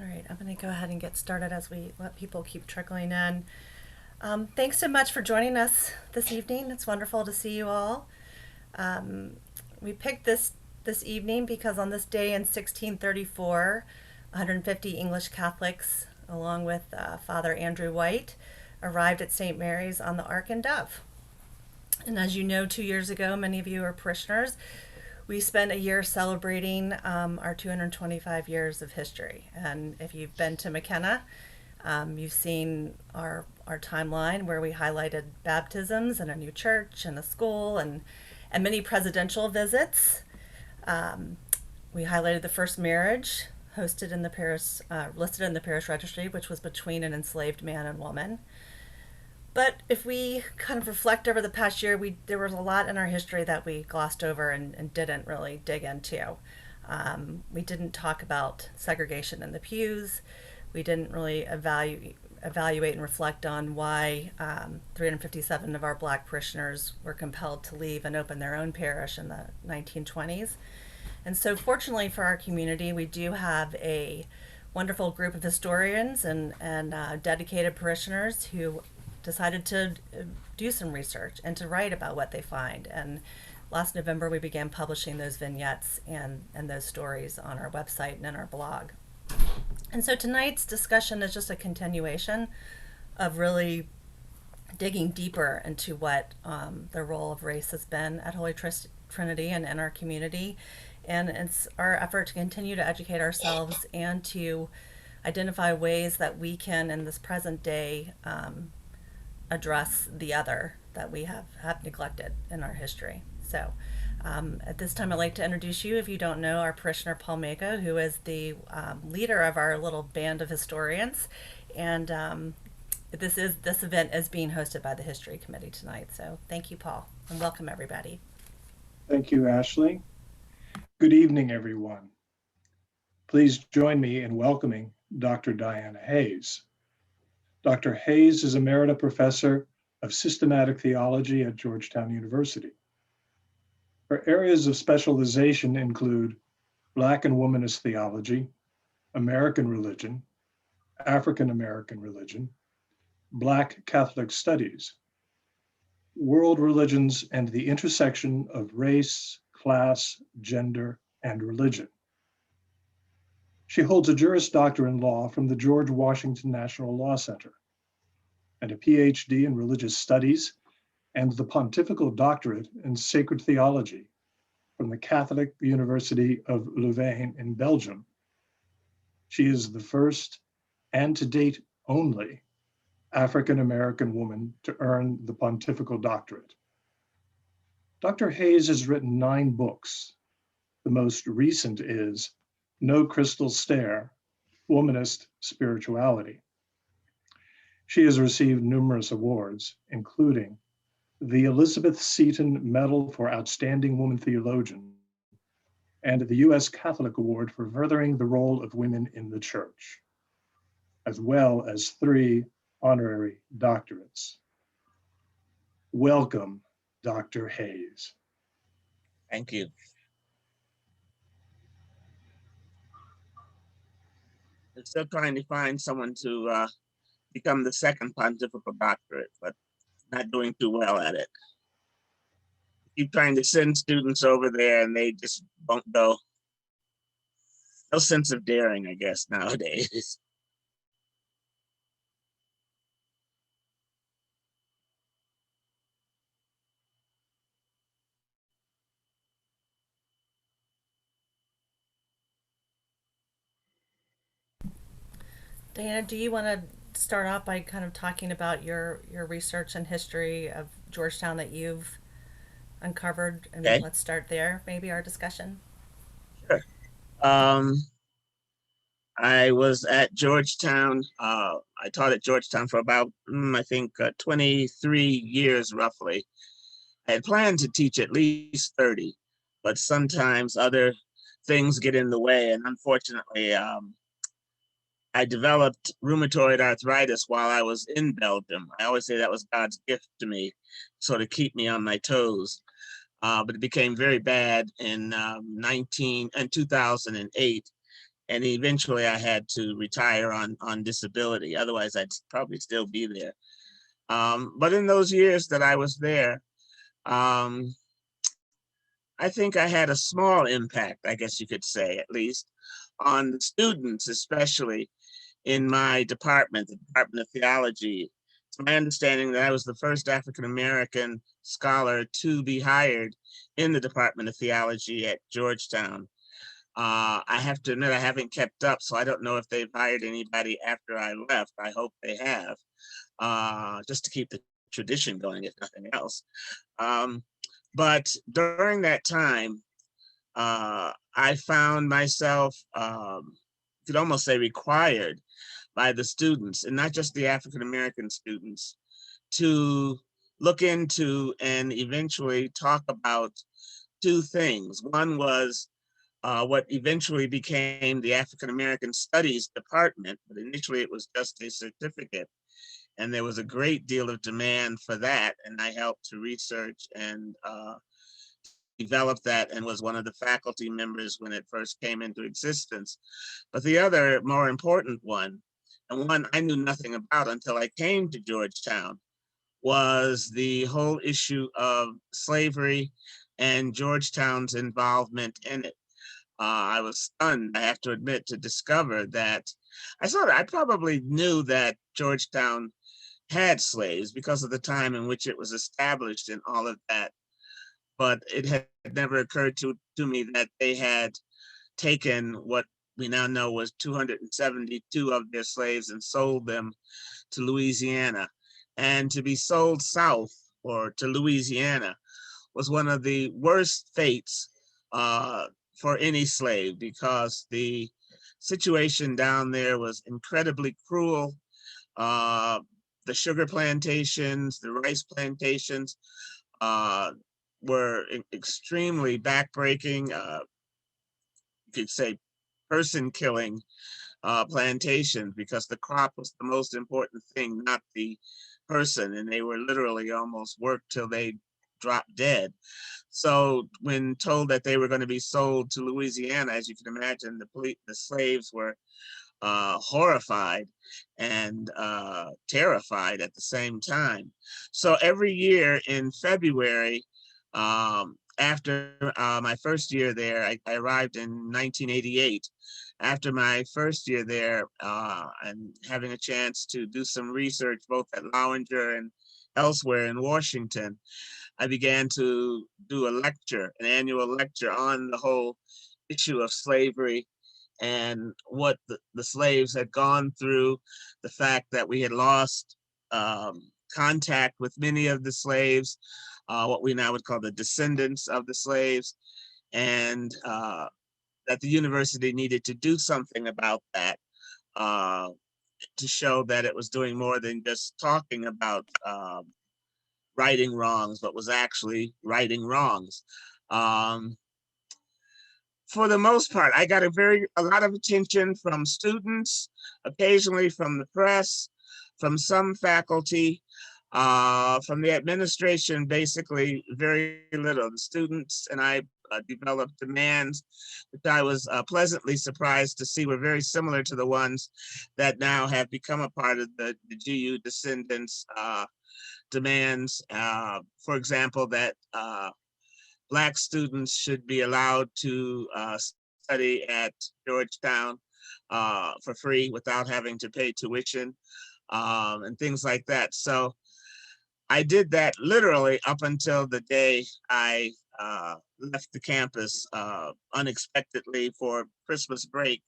All right, I'm going to go ahead and get started as we let people keep trickling in. Thanks so much for joining us this evening. It's wonderful to see you all. Um, we picked this evening because on this day in 1634, 150 English Catholics, along with Father Andrew White, arrived at St. Mary's on the Ark and Dove. And as you know, 2 years ago, many of you are parishioners. We spent a year celebrating our 225 years of history. And if you've been to Mckenna, you've seen our timeline where we highlighted baptisms and a new church and a school and many presidential visits. We highlighted the first marriage hosted in the parish, listed in the parish registry, which was between an enslaved man and woman. But if we kind of reflect over the past year, there was a lot in our history that we glossed over and didn't really dig into. We didn't talk about segregation in the pews. We didn't really evaluate and reflect on why 357 of our black parishioners were compelled to leave and open their own parish in the 1920s. And so, fortunately for our community, we do have a wonderful group of historians and dedicated parishioners who decided to do some research and to write about what they find. And last November, we began publishing those vignettes and those stories on our website and in our blog. And so tonight's discussion is just a continuation of really digging deeper into what the role of race has been at Holy Trinity and in our community. And it's our effort to continue to educate ourselves and to identify ways that we can, in this present day, address the other that we have neglected in our history. So at this time, I'd like to introduce you, if you don't know, our parishioner Paul Mako, who is the leader of our little band of historians. And this event is being hosted by the History Committee tonight. So thank you, Paul, and welcome everybody. Thank you, Ashley. Good evening, everyone. Please join me in welcoming Dr. Diana Hayes. Dr. Hayes is Emerita Professor of Systematic Theology at Georgetown University. Her areas of specialization include Black and Womanist Theology, American Religion, African American Religion, Black Catholic Studies, World Religions and the Intersection of Race, Class, Gender, and Religion. She holds a Juris Doctor in Law from the George Washington National Law Center and a PhD in Religious Studies and the Pontifical Doctorate in Sacred Theology from the Catholic University of Louvain in Belgium. She is the first, and to date only, African American woman to earn the Pontifical Doctorate. Dr. Hayes has written 9 books. The most recent is No Crystal Stair, Womanist Spirituality. She has received numerous awards, including the Elizabeth Seton Medal for Outstanding Woman Theologian and the U.S. Catholic Award for Furthering the Role of Women in the Church, as well as 3 honorary doctorates. Welcome, Dr. Hayes. Thank you. I'm still trying to find someone to become the second pontifical doctorate, but not doing too well at it. Keep trying to send students over there and they just won't go. No sense of daring, I guess, nowadays. Diana, do you want to start off by kind of talking about your research and history of Georgetown that you've uncovered? And Okay. let's start there, maybe our discussion. Sure. I was at Georgetown. I taught at Georgetown for about, I think, 23 years roughly. I had planned to teach at least 30, but sometimes other things get in the way. And unfortunately, I developed rheumatoid arthritis while I was in Belgium. I always say that was God's gift to me, so to keep me on my toes. But it became very bad in 2008. And eventually I had to retire on disability. Otherwise, I'd probably still be there. But in those years that I was there, um, I think I had a small impact, I guess you could say, at least, on the students, especially in my department, the Department of Theology. It's my understanding that I was the first African-American scholar to be hired in the Department of Theology at Georgetown. I have to admit I haven't kept up, so I don't know if they've hired anybody after I left. I hope they have, just to keep the tradition going, if nothing else. But during that time, I found myself, you could almost say, required by the students, and not just the African-American students, to look into and eventually talk about two things. One was what eventually became the African-American Studies Department, but initially it was just a certificate. And there was a great deal of demand for that, and I helped to research and develop that, and was one of the faculty members when it first came into existence. But the other more important one, and one I knew nothing about until I came to Georgetown, was the whole issue of slavery and Georgetown's involvement in it. I was stunned, I have to admit, to discover that I probably knew that Georgetown had slaves because of the time in which it was established and all of that. But it had never occurred to me that they had taken what we now know was 272 of their slaves and sold them to Louisiana. And to be sold south or to Louisiana was one of the worst fates for any slave, because the situation down there was incredibly cruel. The sugar plantations, the rice plantations were extremely backbreaking, you could say person killing plantations, because the crop was the most important thing, not the person. And they were literally almost worked till they dropped dead. So when told that they were going to be sold to Louisiana, as you can imagine, the slaves were horrified and terrified at the same time. So every year in February, after my first year there, I arrived in 1988. After my first year there, and having a chance to do some research both at Lowinger and elsewhere in Washington, I began to do a lecture, an annual lecture on the whole issue of slavery and what the slaves had gone through, the fact that we had lost contact with many of the slaves, what we now would call the descendants of the slaves, and that the university needed to do something about that, to show that it was doing more than just talking about righting wrongs, but was actually righting wrongs. For the most part, I got a lot of attention from students, occasionally from the press, from some faculty, from the administration, basically very little. The students and I developed demands, which I was pleasantly surprised to see were very similar to the ones that now have become a part of the GU descendants' demands. For example, that Black students should be allowed to study at Georgetown for free without having to pay tuition, and things like that. So I did that literally up until the day I left the campus unexpectedly for Christmas break,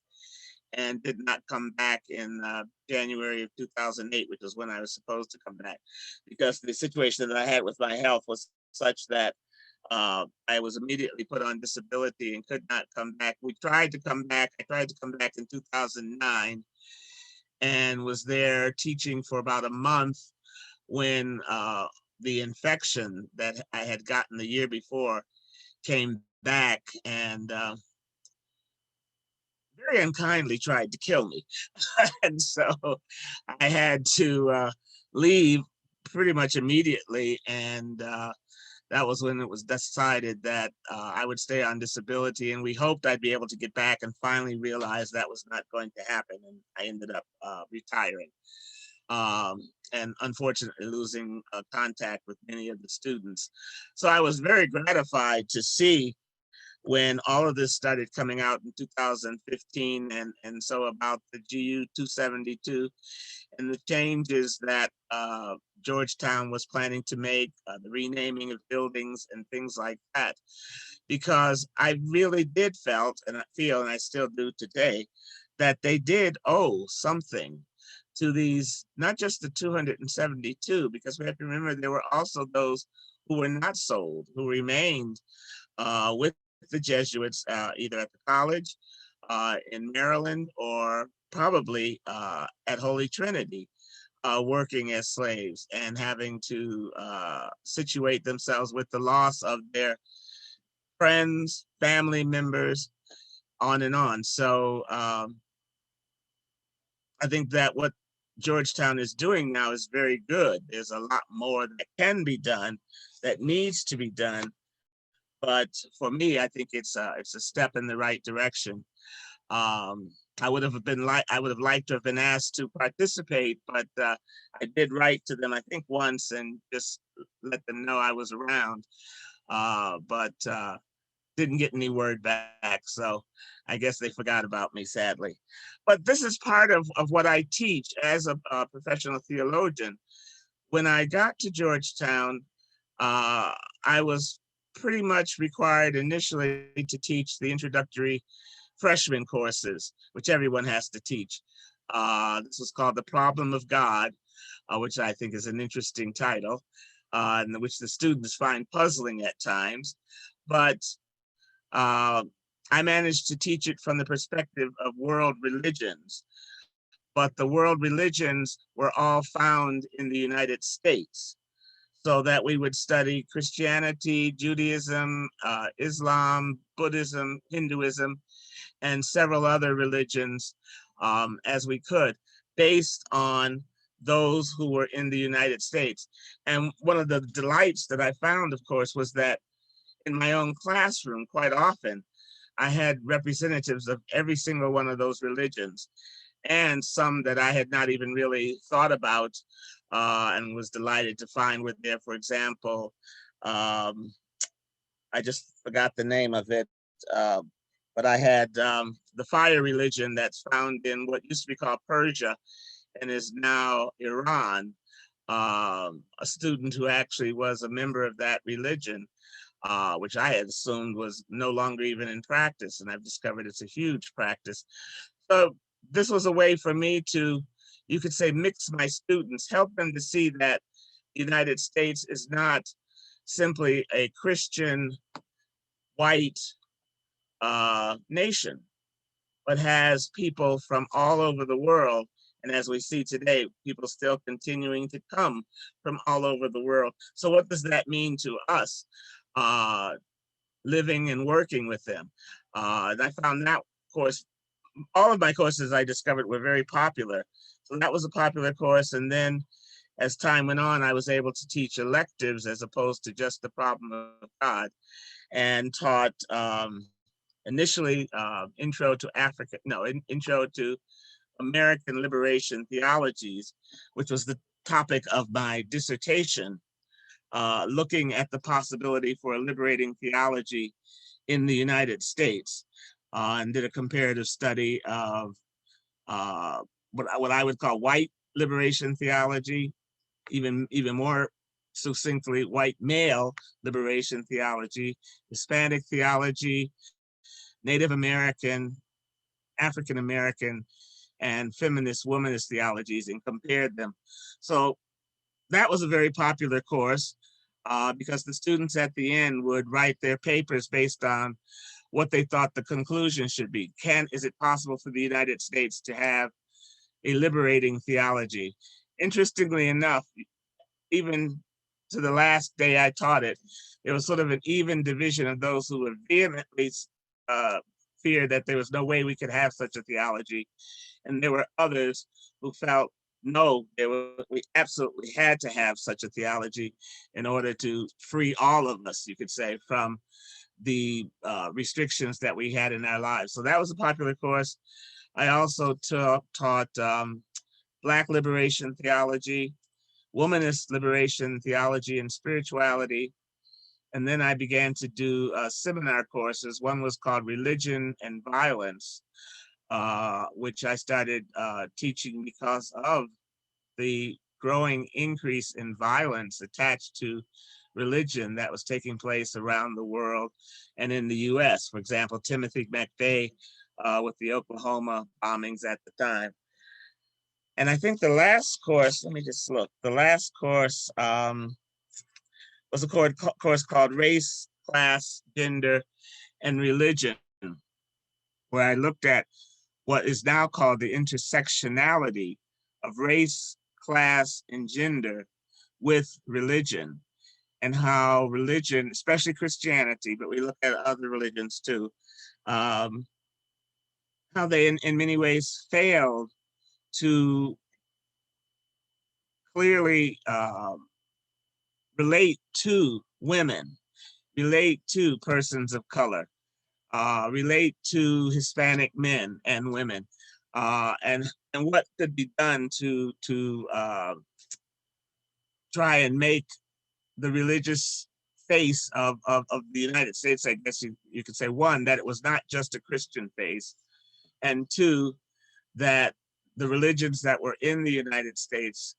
and did not come back in January of 2008, which is when I was supposed to come back, because the situation that I had with my health was such that I was immediately put on disability and could not come back. We tried to come back. I tried to come back in 2009 and was there teaching for about a month when the infection that I had gotten the year before came back and very unkindly tried to kill me. And so I had to leave pretty much immediately, and that was when it was decided that I would stay on disability, and we hoped I'd be able to get back, and finally realized that was not going to happen, and I ended up retiring. And unfortunately losing contact with many of the students. So I was very gratified to see when all of this started coming out in 2015, and so about the GU 272 and the changes that Georgetown was planning to make, the renaming of buildings and things like that, because I really did feel, and I still do today, that they did owe something to these, not just the 272, because we have to remember there were also those who were not sold, who remained with the Jesuits, either at the college in Maryland or probably at Holy Trinity, working as slaves and having to situate themselves with the loss of their friends, family members, on and on. So I think that what Georgetown is doing now is very good. There's a lot more that can be done, that needs to be done. But for me, I think it's a step in the right direction. I would have liked to have been asked to participate, but I did write to them, I think once, and just let them know I was around, but didn't get any word back. So I guess they forgot about me, sadly. But this is part of what I teach as a professional theologian. When I got to Georgetown, I was pretty much required initially to teach the introductory freshman courses, which everyone has to teach. This was called The Problem of God, which I think is an interesting title, and which the students find puzzling at times. But I managed to teach it from the perspective of world religions. But the world religions were all found in the United States, so that we would study Christianity, Judaism, Islam, Buddhism, Hinduism, and several other religions as we could, based on those who were in the United States. And one of the delights that I found, of course, was that in my own classroom, quite often, I had representatives of every single one of those religions, and some that I had not even really thought about, and was delighted to find were there. For example, I just forgot the name of it, but I had the fire religion that's found in what used to be called Persia and is now Iran, a student who actually was a member of that religion, which I had assumed was no longer even in practice, and I've discovered it's a huge practice. So this was a way for me to, you could say, mix my students, help them to see that the United States is not simply a Christian white nation, but has people from all over the world. And as we see today, people still continuing to come from all over the world. So what does that mean to us, living and working with them? And I found that course, all of my courses I discovered were very popular. So that was a popular course. And then as time went on, I was able to teach electives as opposed to just the problem of God, and taught initially intro to American liberation theologies, which was the topic of my dissertation, looking at the possibility for a liberating theology in the United States, and did a comparative study of what I would call white liberation theology, even more succinctly, white male liberation theology, Hispanic theology, Native American, African American, and feminist womanist theologies, and compared them. So that was a very popular course because the students at the end would write their papers based on what they thought the conclusion should be. Is it possible for the United States to have a liberating theology? Interestingly enough, even to the last day I taught it, there was sort of an even division of those who would vehemently fear that there was no way we could have such a theology. And there were others who felt no, we absolutely had to have such a theology in order to free all of us, you could say, from the restrictions that we had in our lives. So that was a popular course. I also taught Black liberation theology, womanist liberation theology, and spirituality. And then I began to do seminar courses. One was called Religion and Violence, which I started teaching because of the growing increase in violence attached to religion that was taking place around the world and in the US. For example, Timothy McVeigh with the Oklahoma bombings at the time. And I think the last course, let me just look, the last course was a course called Race, Class, Gender, and Religion, where I looked at what is now called the intersectionality of race, class, and gender with religion, and how religion, especially Christianity, but we look at other religions too, how they in many ways failed to clearly relate to women, relate to persons of color, relate to Hispanic men and women, and what could be done to try and make the religious face of the United States. I guess you could say, one, that it was not just a Christian face, and two, that the religions that were in the United States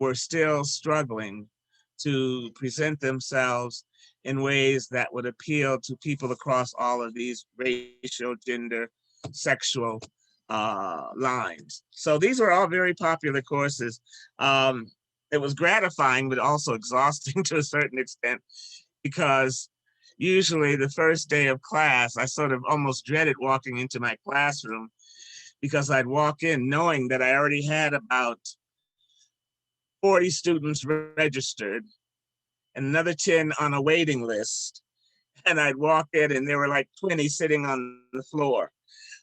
were still struggling to present themselves in ways that would appeal to people across all of these racial, gender, sexual lines. So these were all very popular courses. It was gratifying, but also exhausting to a certain extent, because usually the first day of class, I sort of almost dreaded walking into my classroom, because I'd walk in knowing that I already had about 40 students registered and another 10 on a waiting list. And I'd walk in and there were like 20 sitting on the floor,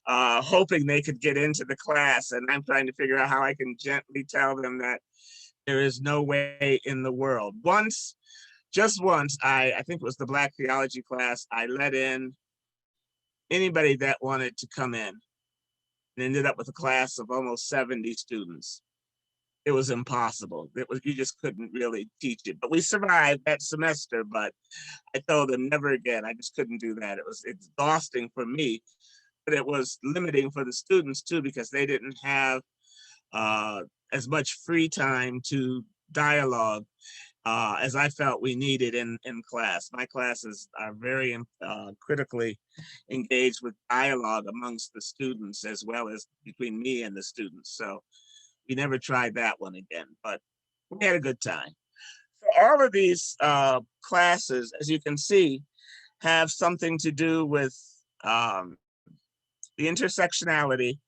hoping they could get into the class. And I'm trying to figure out how I can gently tell them that there is no way in the world. Just once, I think it was the Black theology class, I let in anybody that wanted to come in, and ended up with a class of almost 70 students. It was impossible. You just couldn't really teach it. But we survived that semester, but I told them never again. I just couldn't do that. It was exhausting for me, but it was limiting for the students too, because they didn't have as much free time to dialogue as I felt we needed in class. My classes are very critically engaged with dialogue amongst the students, as well as between me and the students. So we never tried that one again, but we had a good time. So all of these classes, as you can see, have something to do with the intersectionality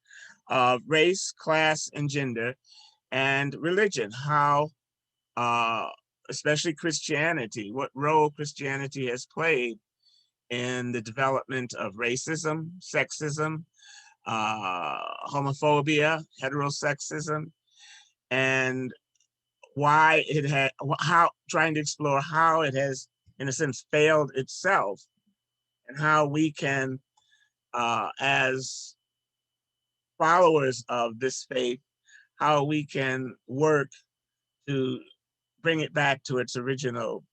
of race, class, and gender, and religion, how especially Christianity, what role Christianity has played in the development of racism, sexism, homophobia, heterosexism, and why it had, how, trying to explore how it has, in a sense, failed itself, and how we can, as followers of this faith, how we can work to bring it back to its original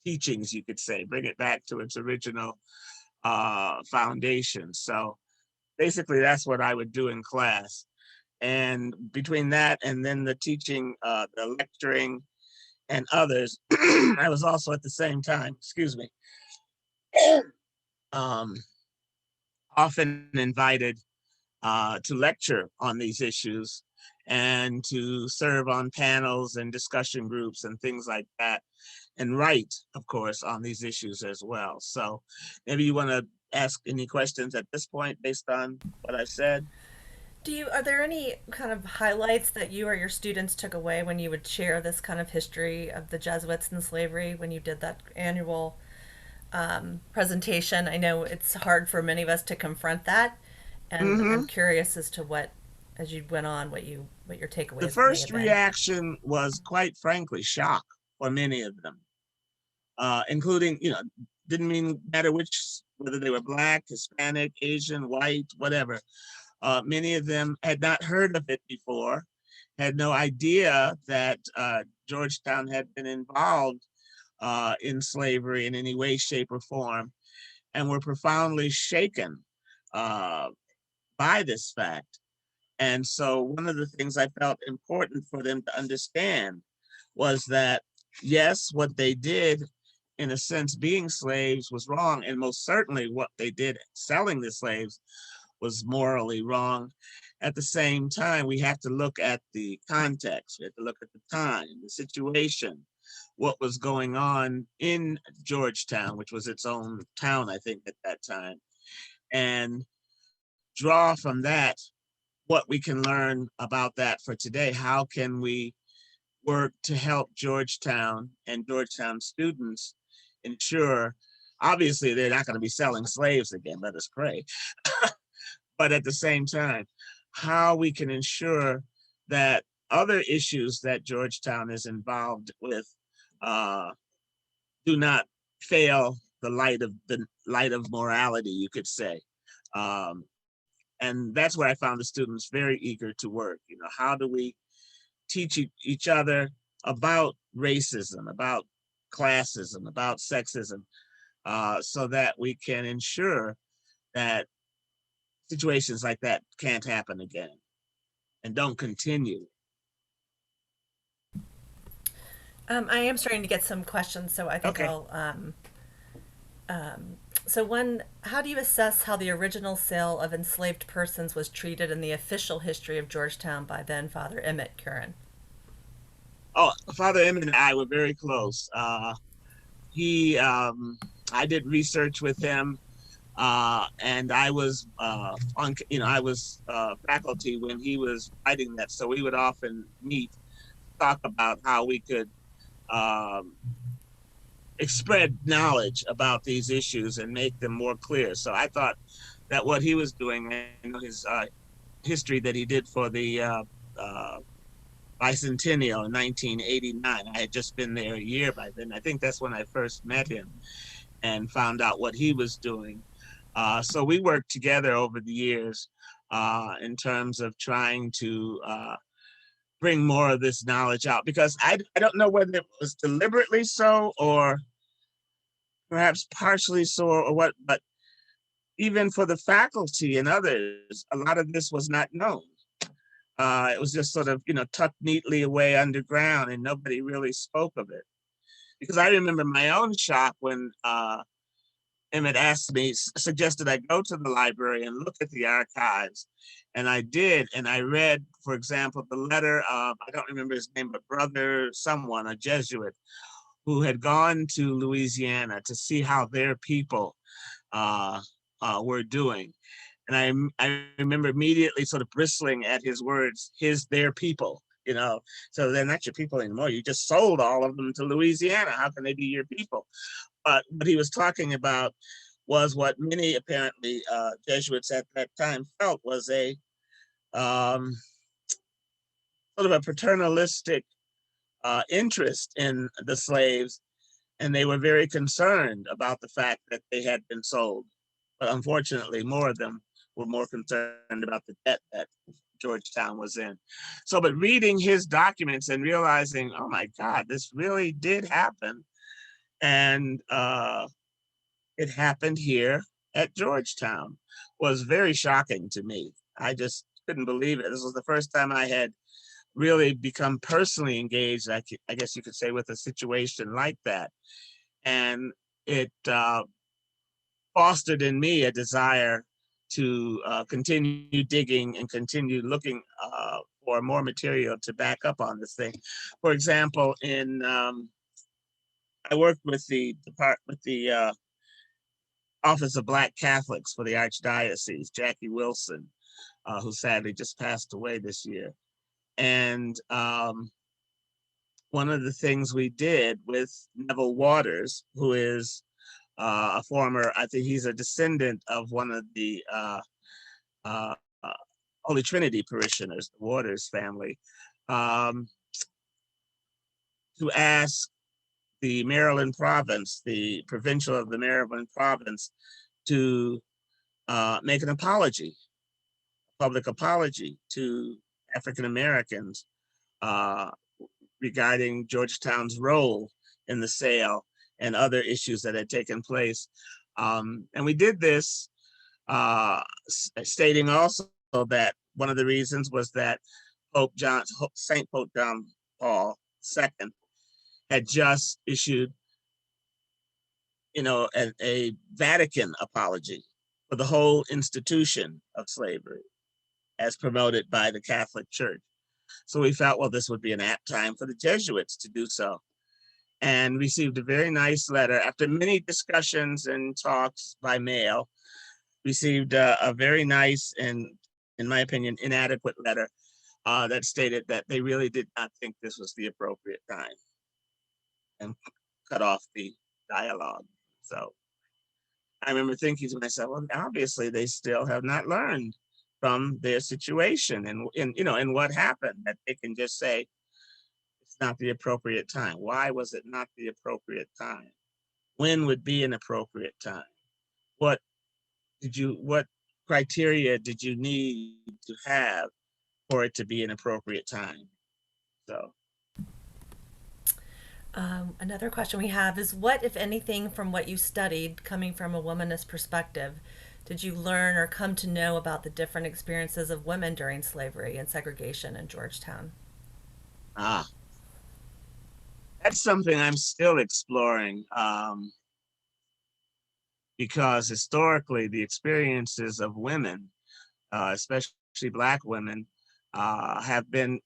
teachings, you could say, bring it back to its original foundation. So basically that's what I would do in class. And between that and then the teaching, the lecturing and others, I was also at the same time, excuse me, often invited to lecture on these issues and to serve on panels and discussion groups and things like that, and write, of course, on these issues as well. So maybe you want to ask any questions at this point based on what I've said. Are there any kind of highlights that you or your students took away when you would share this kind of history of the Jesuits and slavery when you did that annual presentation? I know it's hard for many of us to confront that, and I'm Mm-hmm. curious as to as you went on, what your The takeaways may have first been. reaction was, quite frankly, shock for many of them, including, didn't mean matter whether they were Black, Hispanic, Asian, white, whatever. Many of them had not heard of it before, had no idea that Georgetown had been involved in slavery in any way, shape, or form, and were profoundly shaken by this fact. And so one of the things I felt important for them to understand was that, yes, what they did, in a sense, being slaves was wrong. And most certainly what they did selling the slaves was morally wrong. At the same time, we have to look at the context. We have to look at the time, the situation, what was going on in Georgetown, which was its own town, I think, at that time, and draw from that what we can learn about that for today. How can we work to help Georgetown and Georgetown students ensure, obviously, they're not going to be selling slaves again, let us pray, but at the same time, how we can ensure that other issues that Georgetown is involved with do not fail the light of morality, you could say. Um, and that's where I found the students very eager to work. How do we teach each other about racism, about classism, about sexism, so that we can ensure that situations like that can't happen again and don't continue. I am starting to get some questions, so I think Okay. I'll. So one, how do you assess how the original sale of enslaved persons was treated in the official history of Georgetown by then Father Emmett Curran? Oh, Father Emmett and I were very close. I did research with him, and I was I was faculty when he was writing that, so we would often meet, talk about how we could um, spread knowledge about these issues and make them more clear. So I thought that what he was doing, his history that he did for the bicentennial in 1989. I had just been there a year by then. I think that's when I first met him and found out what he was doing. So we worked together over the years in terms of trying to bring more of this knowledge out, because I don't know whether it was deliberately so or perhaps partially so or what, but even for the faculty and others, a lot of this was not known. It was just sort of, tucked neatly away underground, and nobody really spoke of it. Because I remember my own shock when Emmett suggested I go to the library and look at the archives. And I did, and I read, for example, the letter of, I don't remember his name, but brother someone, a Jesuit, who had gone to Louisiana to see how their people were doing. And I remember immediately sort of bristling at his words, their people, so they're not your people anymore. You just sold all of them to Louisiana. How can they be your people? But what he was talking about was what many apparently Jesuits at that time felt was a sort of a paternalistic interest in the slaves, and they were very concerned about the fact that they had been sold. But unfortunately, more of them were more concerned about the debt that Georgetown was in. So, but reading his documents and realizing, oh my God, this really did happen. And it happened here at Georgetown was very shocking to me. I just couldn't believe it. This was the first time I had really become personally engaged, I guess you could say, with a situation like that. And it fostered in me a desire to continue digging and continue looking for more material to back up on this thing. For example, I worked with the Office of Black Catholics for the Archdiocese, Jackie Wilson, who sadly just passed away this year. And one of the things we did with Neville Waters, who is a former, I think he's a descendant of one of the uh, Holy Trinity parishioners, the Waters family, to ask the Maryland province, the provincial of the Maryland province, to make an apology, public apology to African Americans regarding Georgetown's role in the sale and other issues that had taken place. And we did this stating also that one of the reasons was that Saint Pope John Paul II had just issued, a Vatican apology for the whole institution of slavery as promoted by the Catholic Church. So we felt, well, this would be an apt time for the Jesuits to do so, and received a very nice letter after many discussions and talks by mail. Received a very nice and, in my opinion, inadequate letter that stated that they really did not think this was the appropriate time, and cut off the dialogue. So I remember thinking to myself, well, obviously they still have not learned from their situation and what happened, that they can just say it's not the appropriate time. Why was it not the appropriate time? When would be an appropriate time? What criteria did you need to have for it to be an appropriate time? So Another question we have is, what, if anything, from what you studied, coming from a womanist perspective, did you learn or come to know about the different experiences of women during slavery and segregation in Georgetown? That's something I'm still exploring, because historically the experiences of women, especially Black women, have been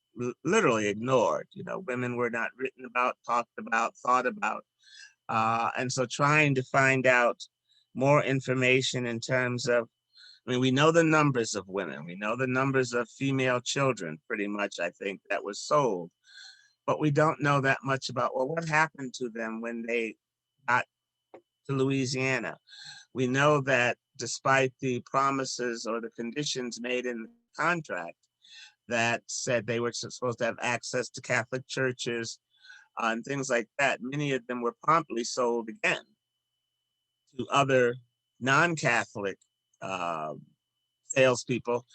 literally ignored. Women were not written about, talked about, thought about. And so trying to find out more information in terms of, we know the numbers of women, we know the numbers of female children, pretty much, I think, that was sold, but we don't know that much about, well, what happened to them when they got to Louisiana. We know that despite the promises or the conditions made in the contract that said they were supposed to have access to Catholic churches and things like that, many of them were promptly sold again to other non-Catholic salespeople,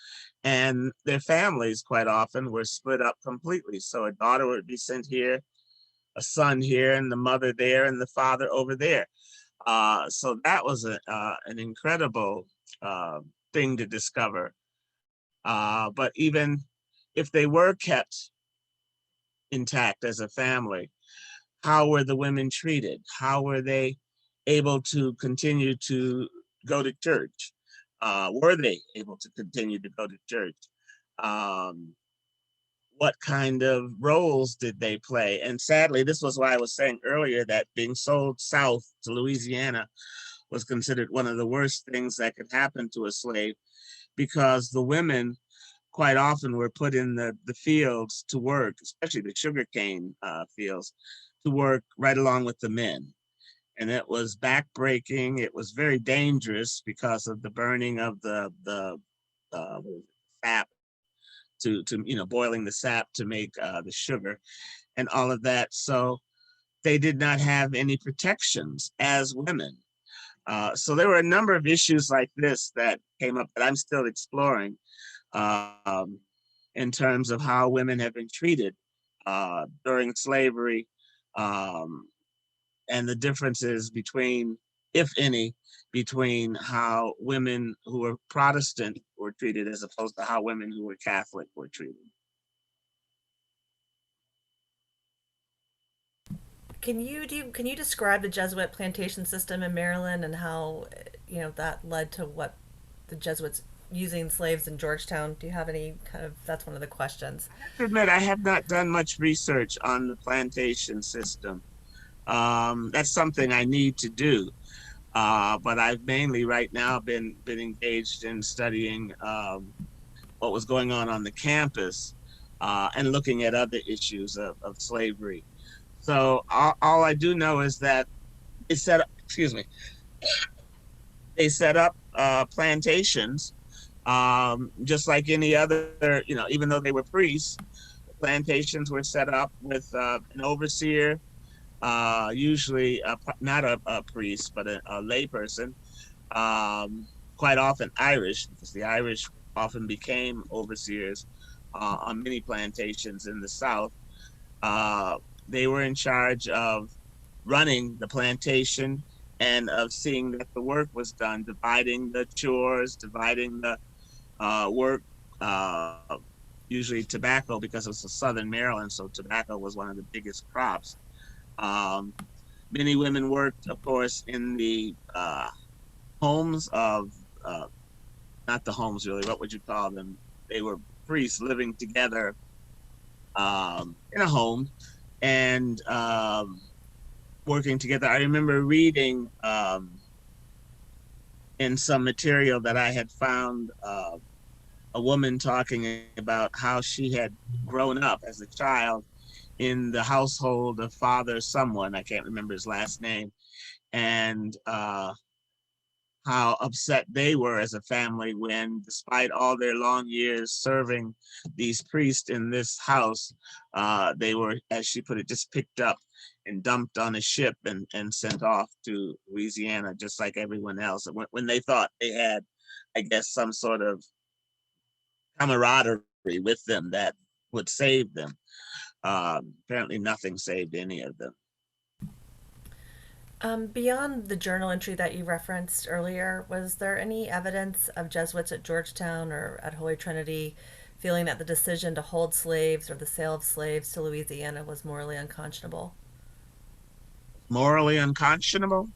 and their families quite often were split up completely. So a daughter would be sent here, a son here, and the mother there, and the father over there. So that was an incredible thing to discover. But even if they were kept intact as a family, how were the women treated? How were they able to continue to go to church? Were they able to continue to go to church? What kind of roles did they play? And sadly, this was why I was saying earlier that being sold south to Louisiana was considered one of the worst things that could happen to a slave, because the women quite often were put in the fields to work, especially the sugarcane fields, to work right along with the men. And it was backbreaking. It was very dangerous because of the burning of the sap, to boiling the sap to make the sugar and all of that. So they did not have any protections as women. So there were a number of issues like this that came up that I'm still exploring in terms of how women have been treated during slavery, and the differences between, if any, between how women who were Protestant were treated as opposed to how women who were Catholic were treated. Can you describe the Jesuit plantation system in Maryland and how that led to what the Jesuits using slaves in Georgetown? Do you have any that's one of the questions. I have to admit, I have not done much research on the plantation system. That's something I need to do. But I've mainly right now been engaged in studying what was going on the campus and looking at other issues of slavery. So all I do know is that they set up plantations Just like any other, even though they were priests, plantations were set up with an overseer, usually not a priest, but a lay person, quite often Irish, because the Irish often became overseers on many plantations in the South. Uh, they were in charge of running the plantation and of seeing that the work was done, dividing the chores, dividing the work, uh, usually tobacco, because it was a Southern Maryland, so tobacco was one of the biggest crops. Um, Many women worked, of course, in the homes of, not the homes really, what would you call them? They were priests living together in a home and working together. I remember reading in some material that I had found a woman talking about how she had grown up as a child in the household of Father someone, I can't remember his last name, and how upset they were as a family when, despite all their long years serving these priests in this house, they were, as she put it, just picked up and dumped on a ship and sent off to Louisiana, just like everyone else. When they thought they had, I guess, some sort of camaraderie with them that would save them. Apparently nothing saved any of them. Beyond the journal entry that you referenced earlier, was there any evidence of Jesuits at Georgetown or at Holy Trinity feeling that the decision to hold slaves or the sale of slaves to Louisiana was morally unconscionable? Morally unconscionable?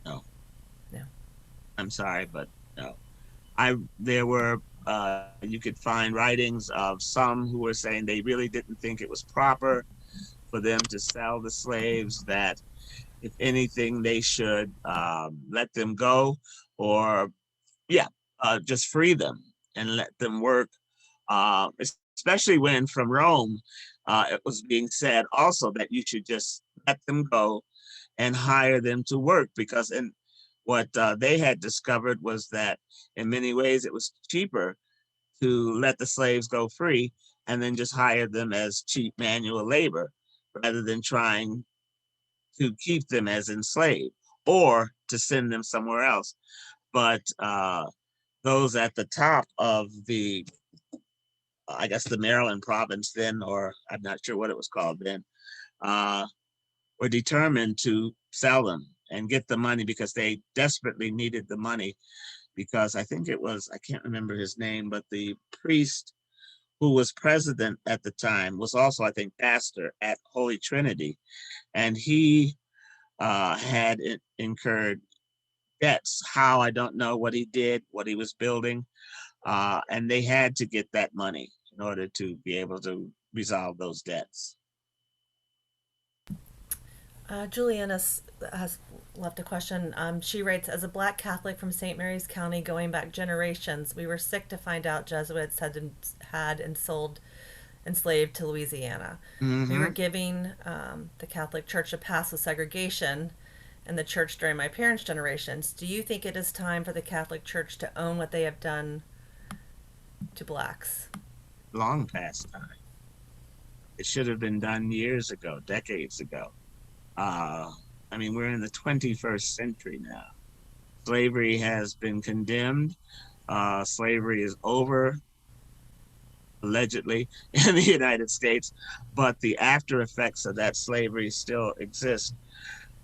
No. No. I'm sorry, but no. There were you could find writings of some who were saying they really didn't think it was proper for them to sell the slaves, that if anything they should let them go, or just free them and let them work, especially when from Rome it was being said also that you should just let them go and hire them to work, because in what they had discovered was that in many ways it was cheaper to let the slaves go free and then just hire them as cheap manual labor, rather than trying to keep them as enslaved or to send them somewhere else. But those at the top of the, I guess, the Maryland province then, or I'm not sure what it was called then, uh, were determined to sell them and get the money, because they desperately needed the money. Because I think it was, I can't remember his name, but the priest who was president at the time was also, I think, pastor at Holy Trinity. And he had incurred debts. How, I don't know what he did, what he was building. And they had to get that money in order to be able to resolve those debts. Juliana has left a question. She writes, as a black Catholic from St. Mary's County going back generations, we were sick to find out Jesuits had enslaved to Louisiana. We were Mm-hmm. giving the Catholic Church a pass with segregation in the church during my parents' generations. Do you think it is time for the Catholic Church to own what they have done to blacks? Long past time. It should have been done years ago, decades ago. I mean, we're in the 21st century now. Slavery has been condemned. Slavery is over, allegedly, in the United States, but the after effects of that slavery still exist.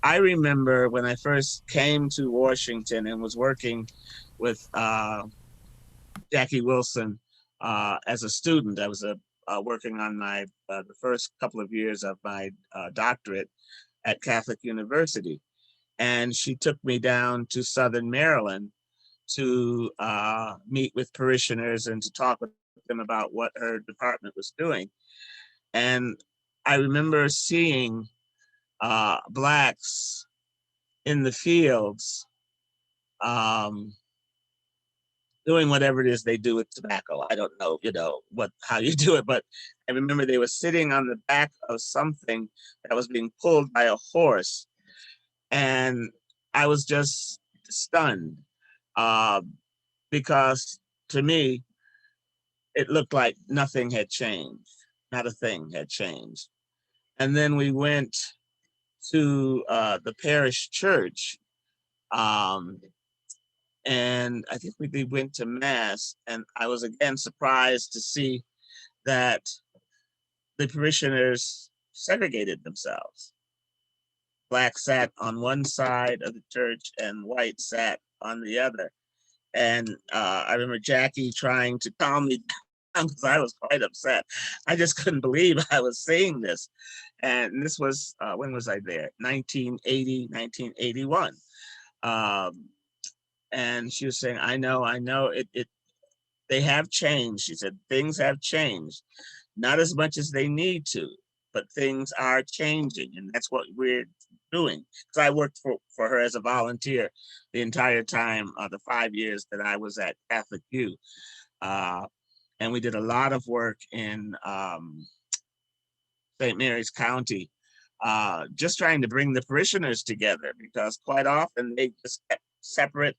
I remember when I first came to Washington and was working with Jackie Wilson as a student. I was working on my the first couple of years of my doctorate at Catholic University, and she took me down to Southern Maryland to meet with parishioners and to talk with them about what her department was doing. And I remember seeing blacks in the fields um, doing whatever it is they do with tobacco. I don't know, how you do it, but I remember they were sitting on the back of something that was being pulled by a horse, and I was just stunned. Uh, because to me, it looked like nothing had changed. Not a thing had changed. And then we went to the parish church, um, and I think we went to mass, and I was again surprised to see that the parishioners segregated themselves. Black sat on one side of the church and white sat on the other. And I remember Jackie trying to calm me down because I was quite upset. I just couldn't believe I was seeing this. And this was, when was I there? 1980, 1981. And she was saying, I know, they have changed. She said, things have changed, not as much as they need to, but things are changing. And that's what we're doing. Because I worked for her as a volunteer the entire time, the 5 years that I was at Catholic U. And we did a lot of work in St. Mary's County, just trying to bring the parishioners together, because quite often they just kept separate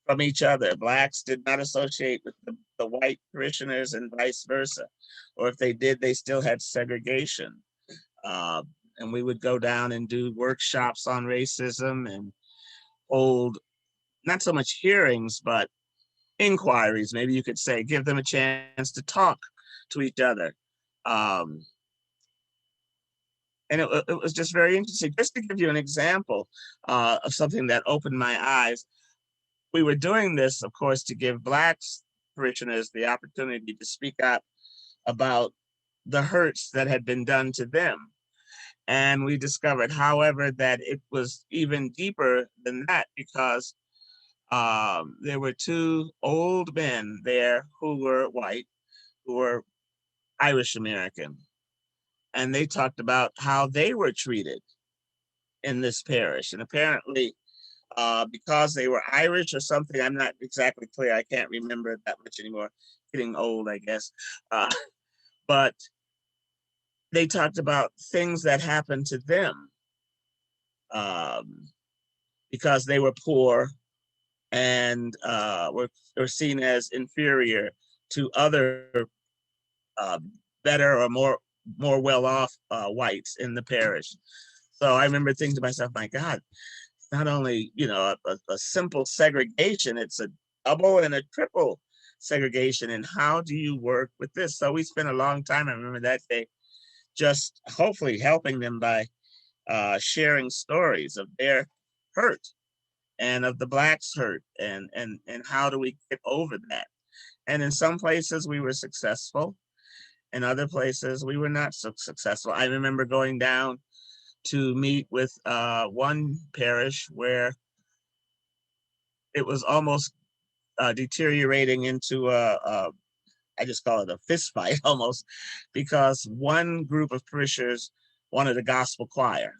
from each other. Blacks did not associate with the white parishioners and vice versa. Or if they did, they still had segregation. And we would go down and do workshops on racism and hold not so much hearings, but inquiries, maybe you could say, give them a chance to talk to each other. And it was just very interesting. Just to give you an example of something that opened my eyes, we were doing this, of course, to give Black parishioners the opportunity to speak up about the hurts that had been done to them. And we discovered, however, that it was even deeper than that, because there were two old men there who were white, who were Irish American. And they talked about how they were treated in this parish. And apparently, because they were Irish or something, I'm not exactly clear. I can't remember that much anymore. Getting old, I guess. But they talked about things that happened to them because they were poor and were seen as inferior to other better or more well-off whites in the parish. So I remember thinking to myself, my God, it's not only, you know, a simple segregation, it's a double and a triple segregation. And how do you work with this? So we spent a long time, I remember that day, just hopefully helping them by sharing stories of their hurt and of the Blacks' hurt, and how do we get over that? And in some places we were successful, in other places we were not so successful. I remember going down to meet with one parish where it was almost deteriorating into I just call it a fist fight almost, because one group of parishioners wanted a gospel choir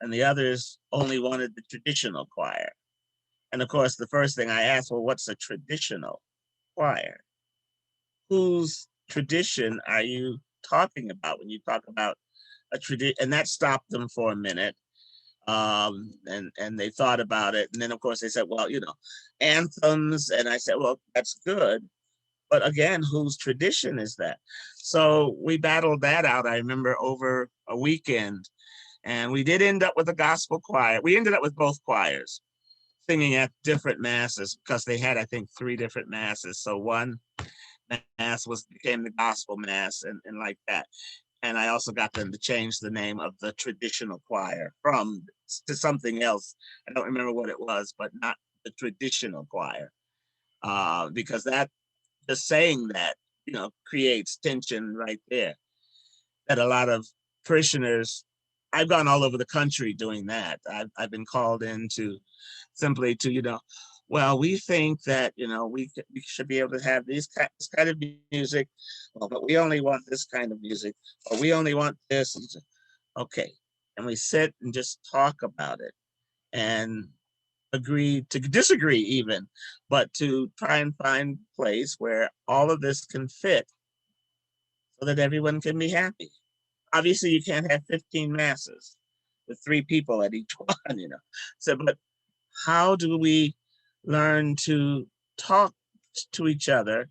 and the others only wanted the traditional choir. And of course, the first thing I asked, well, what's a traditional choir? Whose tradition are you talking about when you talk about a tradition? And that stopped them for a minute. And they thought about it. And then, of course, they said, well, you know, anthems. And I said, well, that's good. But again, whose tradition is that? So we battled that out, I remember, over a weekend. And we did end up with a gospel choir. We ended up with both choirs singing at different masses, because they had, I think, 3 different masses. So one mass became the gospel mass and like that. And I also got them to change the name of the traditional choir to something else. I don't remember what it was, but not the traditional choir, because that, just saying that, you know, creates tension right there. That a lot of parishioners, I've gone all over the country doing that. I've been called in to simply to, you know, well, we think that, you know, we should be able to have this kind of music, well, but we only want this kind of music, or we only want this. Okay, and we sit and just talk about it and agree to disagree even, but to try and find a place where all of this can fit so that everyone can be happy. Obviously, you can't have 15 masses with 3 people at each one, you know. So, but how do we learn to talk to each other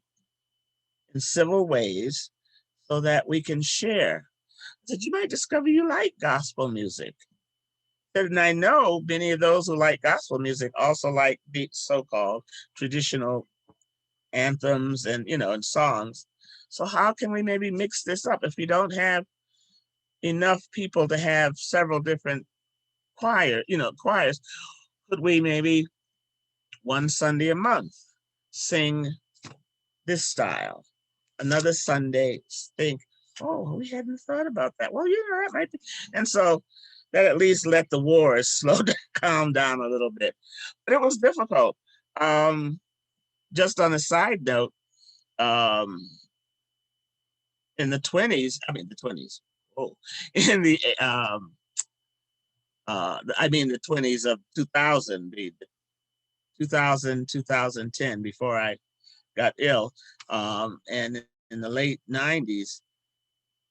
in civil ways so that we can share. I said, you might discover you like gospel music. And I know many of those who like gospel music also like the so-called traditional anthems and, and songs. So how can we maybe mix this up if we don't have enough people to have several different choirs? Could we maybe one Sunday a month sing this style? Another Sunday think, oh, we hadn't thought about that. Well, that might be. And so that at least let the wars slow down, calm down a little bit. But it was difficult. Just on a side note, in the 20s, in the the 20s of 2000, 2010, before I got ill, and in the late 90s,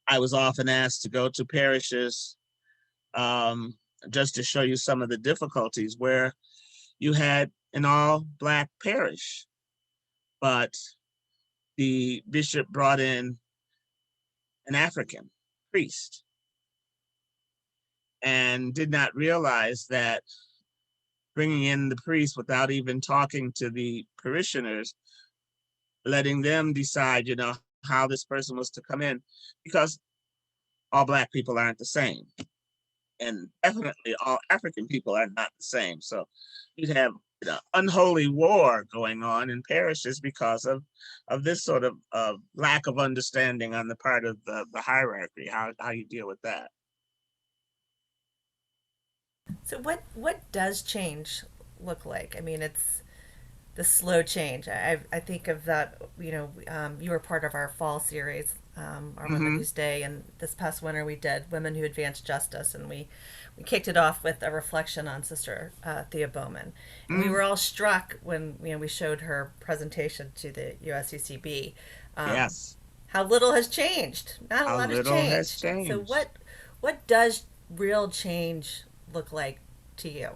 I was often asked to go to parishes just to show you some of the difficulties where you had an all Black parish, but the bishop brought in an African priest and did not realize that bringing in the priest without even talking to the parishioners, letting them decide, how this person was to come in, because all Black people aren't the same. And definitely all African people are not the same. So you'd have unholy war going on in parishes because of this sort of lack of understanding on the part of the hierarchy, how you deal with that. So what does change look like? I mean, it's the slow change. I think of that. You were part of our fall series, our Women Mm-hmm. Whose Day, and this past winter we did Women Who Advance Justice, and we kicked it off with a reflection on Sister Thea Bowman, and we Mm, were all struck when we showed her presentation to the USCCB. Um, yes. how little has changed. Not a How lot has little has changed. So changed. what does real change look like to you?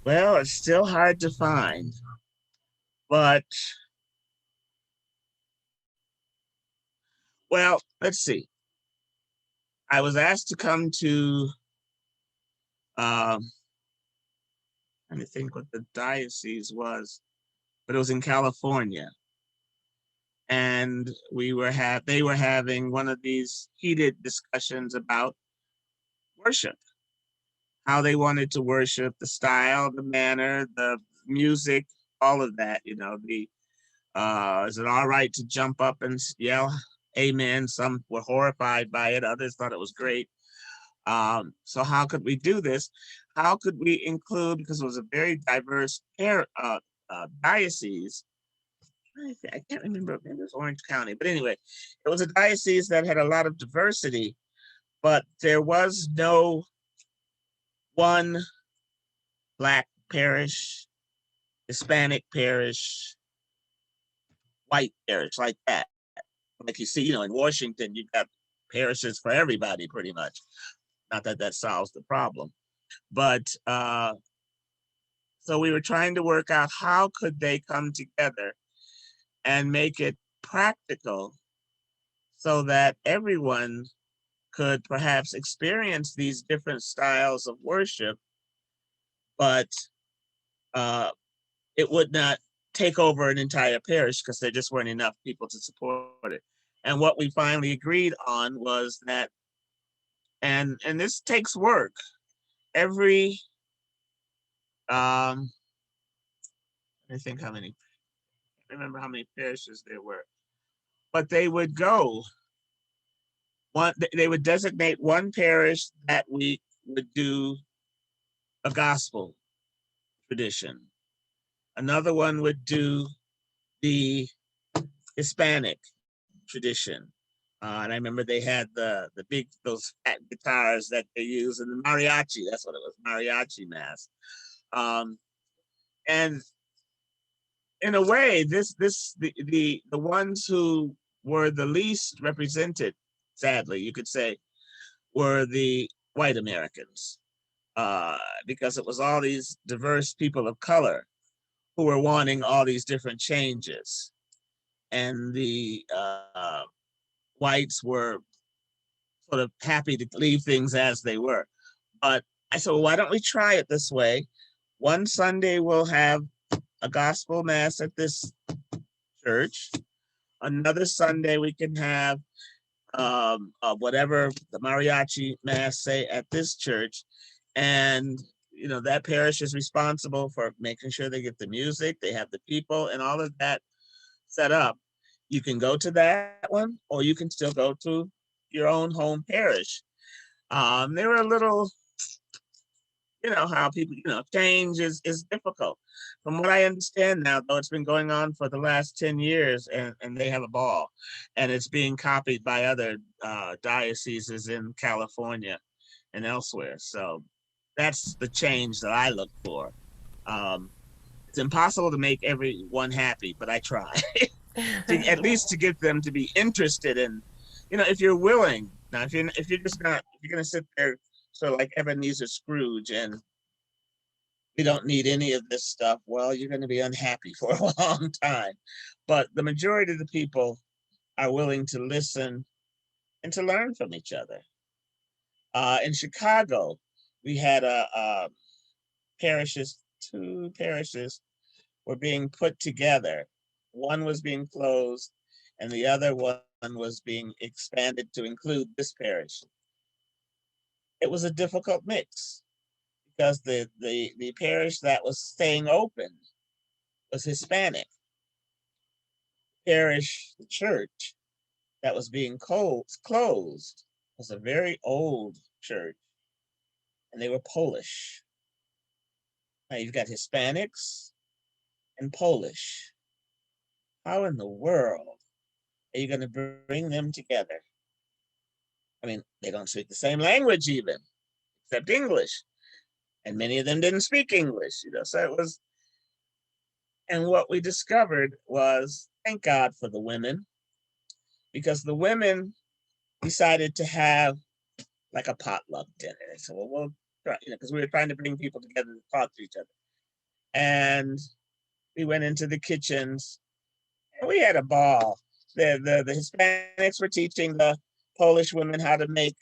Well, it's still hard to find, but well, let's see. I was asked to come to trying to think what the diocese was, but it was in California. And they were having one of these heated discussions about worship, how they wanted to worship, the style, the manner, the music, all of that. The is it all right to jump up and yell amen? Some were horrified by it, others thought it was great. So how could we do this? How could we include, because it was a very diverse diocese. I can't remember, maybe it was Orange County, but anyway, it was a diocese that had a lot of diversity, but there was no one Black parish, Hispanic parish, white parish like that. Like you see, in Washington, you've got parishes for everybody pretty much. Not that that solves the problem, but so we were trying to work out how could they come together and make it practical so that everyone could perhaps experience these different styles of worship, but uh, it would not take over an entire parish because there just weren't enough people to support it. And what we finally agreed on was that, and this takes work. Every I think how many, I remember how many parishes there were, but they would go they would designate one parish that week would do a gospel tradition. Another one would do the Hispanic tradition. And I remember they had the big, those fat guitars that they use in the mariachi. That's what it was, mariachi mass. Um, and in a way, the ones who were the least represented, sadly, you could say, were the white Americans. because it was all these diverse people of color who were wanting all these different changes. And the whites were sort of happy to leave things as they were. But I said, well, why don't we try it this way? One Sunday we'll have a gospel mass at this church. Another Sunday we can have whatever the mariachi mass say at this church. And that parish is responsible for making sure they get the music, they have the people and all of that set up. You can go to that one, or you can still go to your own home parish. They were a little, how people, change is difficult. From what I understand now, though, it's been going on for the last 10 years and they have a ball, and it's being copied by other dioceses in California and elsewhere. So that's the change that I look for. It's impossible to make everyone happy, but I try at least to get them to be interested in, if you're willing. Now, if you're just not, if you're going to sit there sort of like Ebenezer Scrooge and we don't need any of this stuff, well, you're going to be unhappy for a long time. But the majority of the people are willing to listen and to learn from each other. In Chicago, we had two parishes were being put together. One was being closed and the other one was being expanded to include this parish. It was a difficult mix because the parish that was staying open was Hispanic. The church that was being closed was a very old church, and they were Polish. Now you've got Hispanics and Polish. How in the world are you going to bring them together? I mean, they don't speak the same language even, except English. And many of them didn't speak English, so it was, and what we discovered was, thank God for the women, because the women decided to have like a potluck dinner. So we'll try, because we were trying to bring people together to talk to each other. And we went into the kitchens and we had a ball. The Hispanics were teaching the Polish women how to make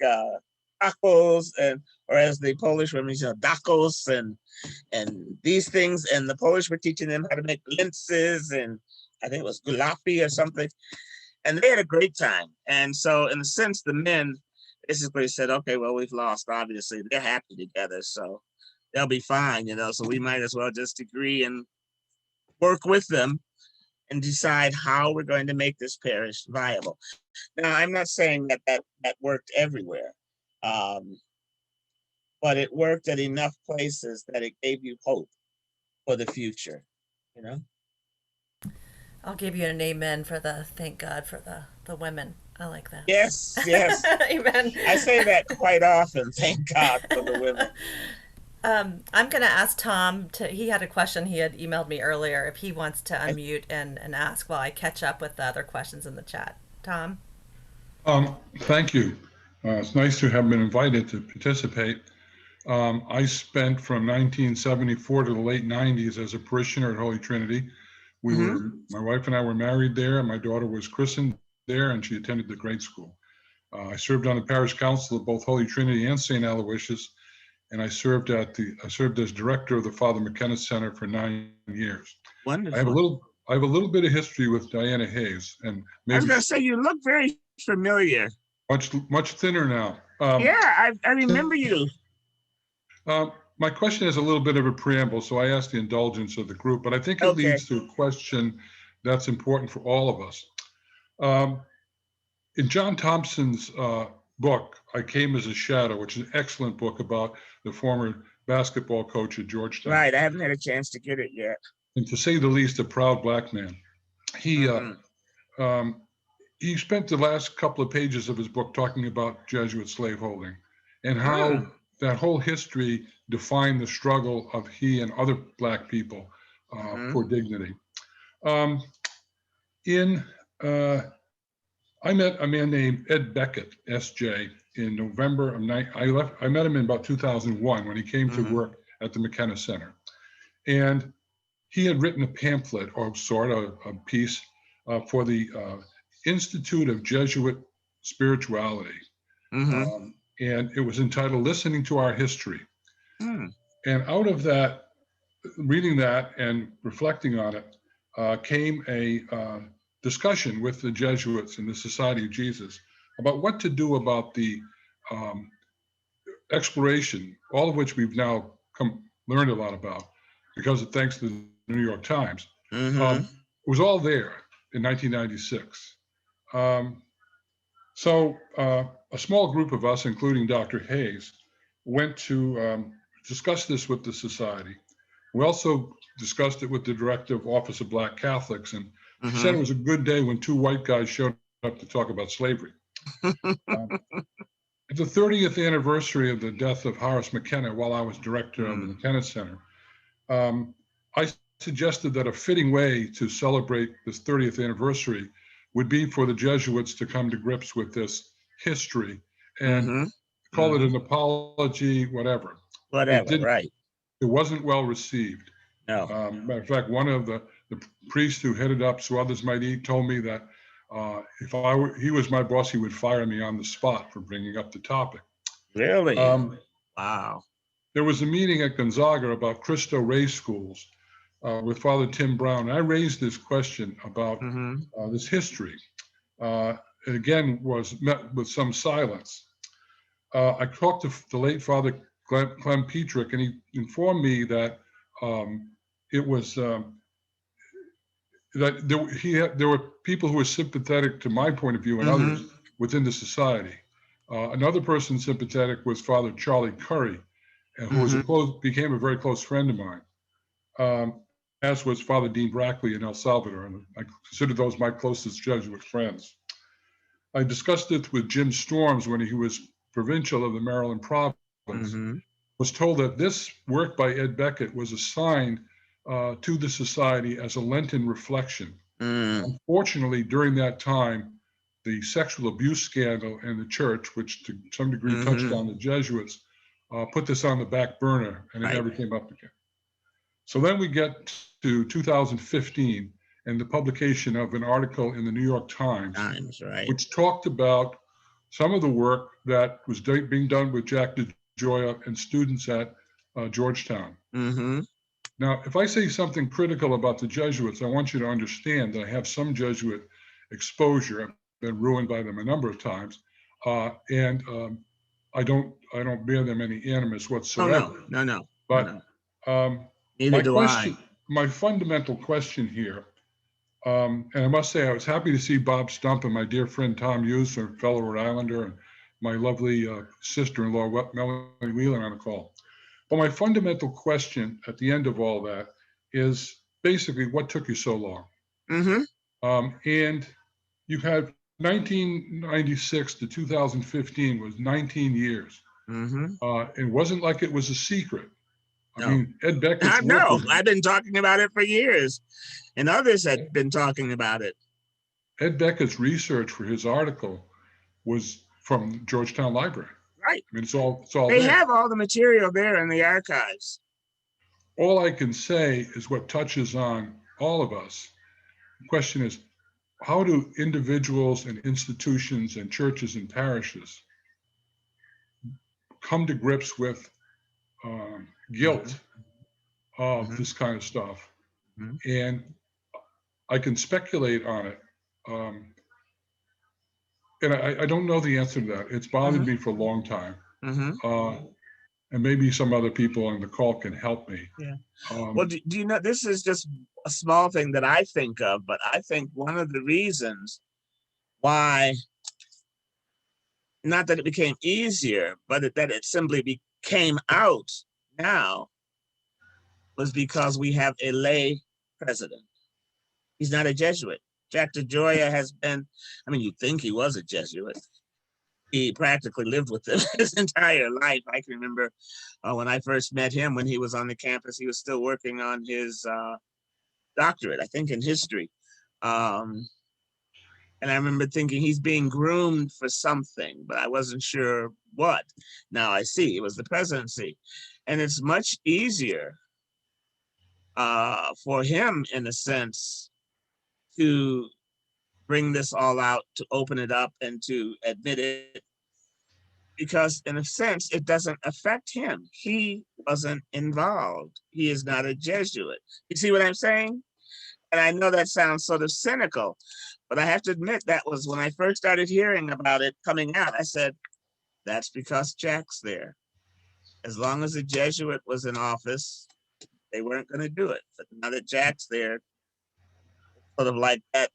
tacos, or as the Polish women, tacos and these things. And the Polish were teaching them how to make linces, and I think it was gulapi or something. And they had a great time. And so in a sense, the men basically said, okay, well, we've lost, obviously. They're happy together, so they'll be fine, so we might as well just agree and work with them and decide how we're going to make this parish viable. Now, I'm not saying that worked everywhere, but it worked at enough places that it gave you hope for the future, I'll give you an amen for the thank God for the women. I like that. Yes. Amen. I say that quite often, thank God for the women. I'm going to ask Tom he had a question he had emailed me earlier, if he wants to unmute and ask while I catch up with the other questions in the chat. Tom? Thank you. It's nice to have been invited to participate. I spent from 1974 to the late 90s as a parishioner at Holy Trinity. My wife and I were married there, and my daughter was christened there, and she attended the grade school. I served on the parish council of both Holy Trinity and St. Aloysius, and I served as director of the Father Mckenna Center for 9 years. Wonderful. I have a little bit of history with Diana Hayes, and maybe I was going to say, you look very familiar. Much thinner now. Yeah, I remember you. My question is a little bit of a preamble, so I ask the indulgence of the group, but I think it leads to a question that's important for all of us. In John Thompson's book, I Came as a Shadow, which is an excellent book about the former basketball coach at Georgetown. Right, I haven't had a chance to get it yet. And to say the least, a proud Black man. He spent the last couple of pages of his book talking about Jesuit slaveholding and how that whole history defined the struggle of he and other Black people for dignity. I met a man named Ed Beckett, S.J., in November of I met him in about 2001 when he came to Mhm. work at the Mckenna Center. And he had written a pamphlet or sort of a piece for the Institute of Jesuit Spirituality. Mhm. And it was entitled Listening to Our History. Mm. And out of that, reading that and reflecting on it, came a discussion with the Jesuits and the Society of Jesus about what to do about the exploration, all of which we've now learned a lot about because of thanks to the New York Times. Mhm. It was all there in 1996. So a small group of us, including Dr. Hayes, went to discuss this with the society. We also discussed it with the director of Office of Black Catholics, and she said it Mhm. was a good day when two white guys showed up to talk about slavery. At the 30th anniversary of the death of Horace Mckenna, while I was director of the Mckenna Center, I suggested that a fitting way to celebrate this 30th anniversary would be for the Jesuits to come to grips with this history and Mhm. call it Mhm. an apology, whatever. It Whatever. didn't. Right. It wasn't well received. No. Matter of fact, one of the priests who headed up So Others Might Eat told me that if he was my boss, he would fire me on the spot for bringing up the topic. Really. Um, Wow. there was a meeting at Gonzaga about Cristo Rey schools with Father Tim Brown. I raised this question about Mhm. this history. It again was met with some silence. I talked to the late Father Clem Petrick, and he informed me that it was that there were people who were sympathetic to my point of view and others Mhm. within the society. Another person sympathetic was Father Charlie Curry, who was Mhm. became a very close friend of mine, as was Father Dean Brackley in El Salvador, and I consider those my closest Jesuit friends. I discussed it with Jim Storms when he was provincial of the Maryland province. Mhm. Was told that this work by Ed Beckett was assigned to the society as a Lenten reflection. Mm. Unfortunately, during that time, the sexual abuse scandal in the church, which to some degree touched Mhm. on the Jesuits, put this on the back burner and it Right. never came up again. So then we get to 2015 and the publication of an article in the New York Times, Right. which talked about some of the work that was being done with Jack DeGioia and students at Georgetown. Mhm. Now, if I say something critical about the Jesuits, I want you to understand that I have some Jesuit exposure. I've been ruined by them a number of times, and I don't bear them any animus Oh whatsoever. no. No. No. But No. um, Neither do I. my fundamental question here, and I must say I was happy to see Bob Stump and my dear friend Tom Hughes, a fellow Rhode Islander, and my lovely sister-in-law Melanie Wheeler on the call. But my fundamental question at the end of all that is basically what took you so long? Mhm. And you had 1996 to 2015 was 19 years. Mhm. It wasn't like it was a secret. I No. mean, Ed Beckett's I work know. was, I've been talking about it for years, and others had been talking about it. Ed Beckett's research for his article was from Georgetown Library. Right. I mean, it's all They there. have all the material there in the archives. All I can say is what touches on all of us. The question is, how do individuals and institutions and churches and parishes come to grips with guilt of Mhm. this kind of stuff? Mhm. And I can speculate on it. Um, and I don't know the answer to that. It's bothered Mhm. me for a long time. Mhm. And maybe some other people on the call can help me. Yeah. Well, Um, do you know, this is just a small thing that I think of, but I think one of the reasons why, not that it became easier, but that it simply came out now, was because we have a lay president. He's not a Jesuit. Jack DeGioia has been, I mean, you'd think he was a Jesuit. He practically lived with them his entire life. I can remember when I first met him when he was on the campus, he was still working on his doctorate, I think in history. And I remember thinking he's being groomed for something, but I wasn't sure what. Now I see it was the presidency. And it's much easier for him, in a sense, to bring this all out, to open it up and to admit it, because in a sense, it doesn't affect him. He wasn't involved. He is not a Jesuit. You see what I'm saying? And I know that sounds sort of cynical, but I have to admit that was when I first started hearing about it coming out. I said, that's because Jack's there. As long as a Jesuit was in office, they weren't going to do it. But now that Jack's there, sort of like that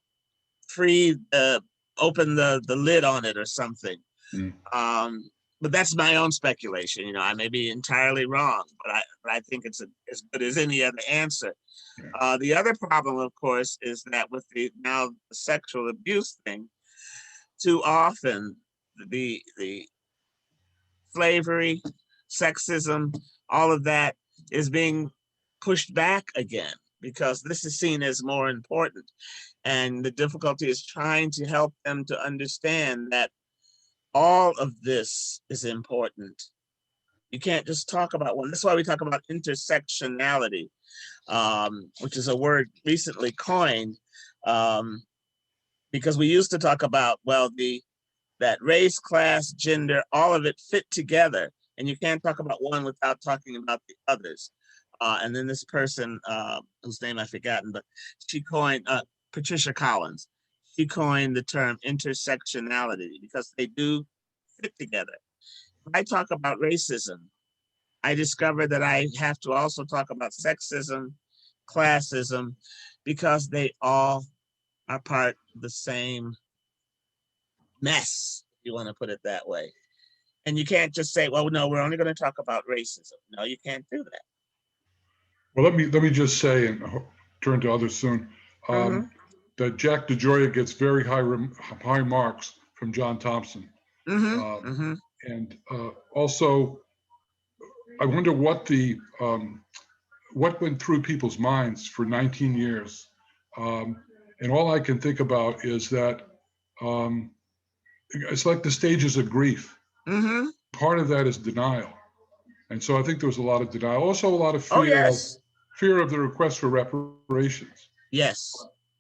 open the lid on it or something. But that's my own speculation. I may be entirely wrong, but I think it's as good as any other answer. The other problem, of course, is that with the sexual abuse thing, too often the slavery, sexism, all of that is being pushed back again because this is seen as more important. And the difficulty is trying to help them to understand that all of this is important. You can't just talk about one. That's why we talk about intersectionality, which is a word recently coined, because we used to talk about, well, that race, class, gender, all of it fit together. And you can't talk about one without talking about the others. And then this person, whose name I've forgotten, but she coined, Patricia Collins, she coined the term intersectionality because they do fit together. When I talk about racism, I discovered that I have to also talk about sexism, classism, because they all are part of the same mess, if you want to put it that way. And you can't just say, well, no, we're only going to talk about racism. No, you can't do that. Well, let me just say, and turn to others soon, that Jack DeGioia gets very high marks from John Thompson. And also, I wonder what went through people's minds for 19 years. And all I can think about is that it's like the stages of grief. Part of that is denial. And so I think there was a lot of denial. Also a lot of fear, fear of the request for reparations. Yes.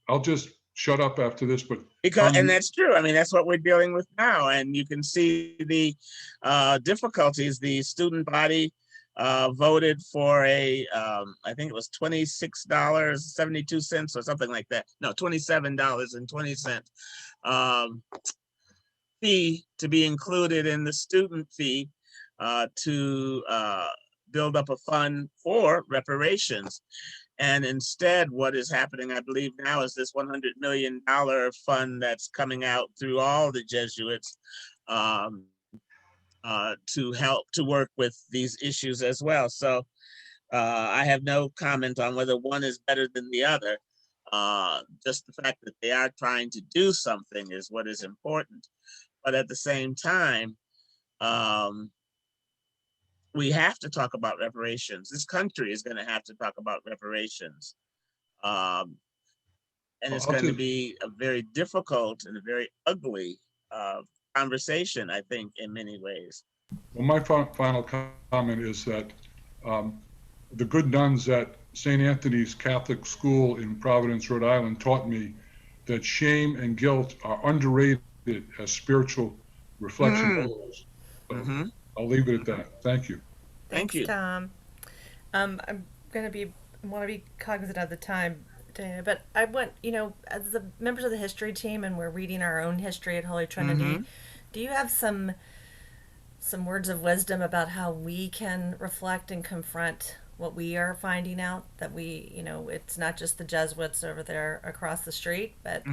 I'll just shut up after this, but and that's true. I mean, that's what we're dealing with now. And you can see the difficulties. The student body voted for I think it was $26.72 or something like that. No, $27.20 fee to be included in the student fee to build up a fund for reparations. And instead, what is happening, I believe now, is this $100 million fund that's coming out through all the Jesuits to help to work with these issues as well. So I have no comment on whether one is better than the other. Just the fact that they are trying to do something is what is important. But at the same time, we have to talk about reparations. This country is going to have to talk about reparations. And it's going to be a very difficult and a very ugly conversation, I think, in many ways. Well, my final comment is that the good nuns at St. Anthony's Catholic School in Providence, Rhode Island, taught me that shame and guilt are underrated as spiritual reflection. So I'll leave it at that. Thank you. Thanks, Tom. I'm want to be cognizant of the time, Diana, but I want, as the members of the history team, and we're reading our own history at Holy Trinity, do you have some words of wisdom about how we can reflect and confront what we are finding out, that we, it's not just the Jesuits over there across the street, but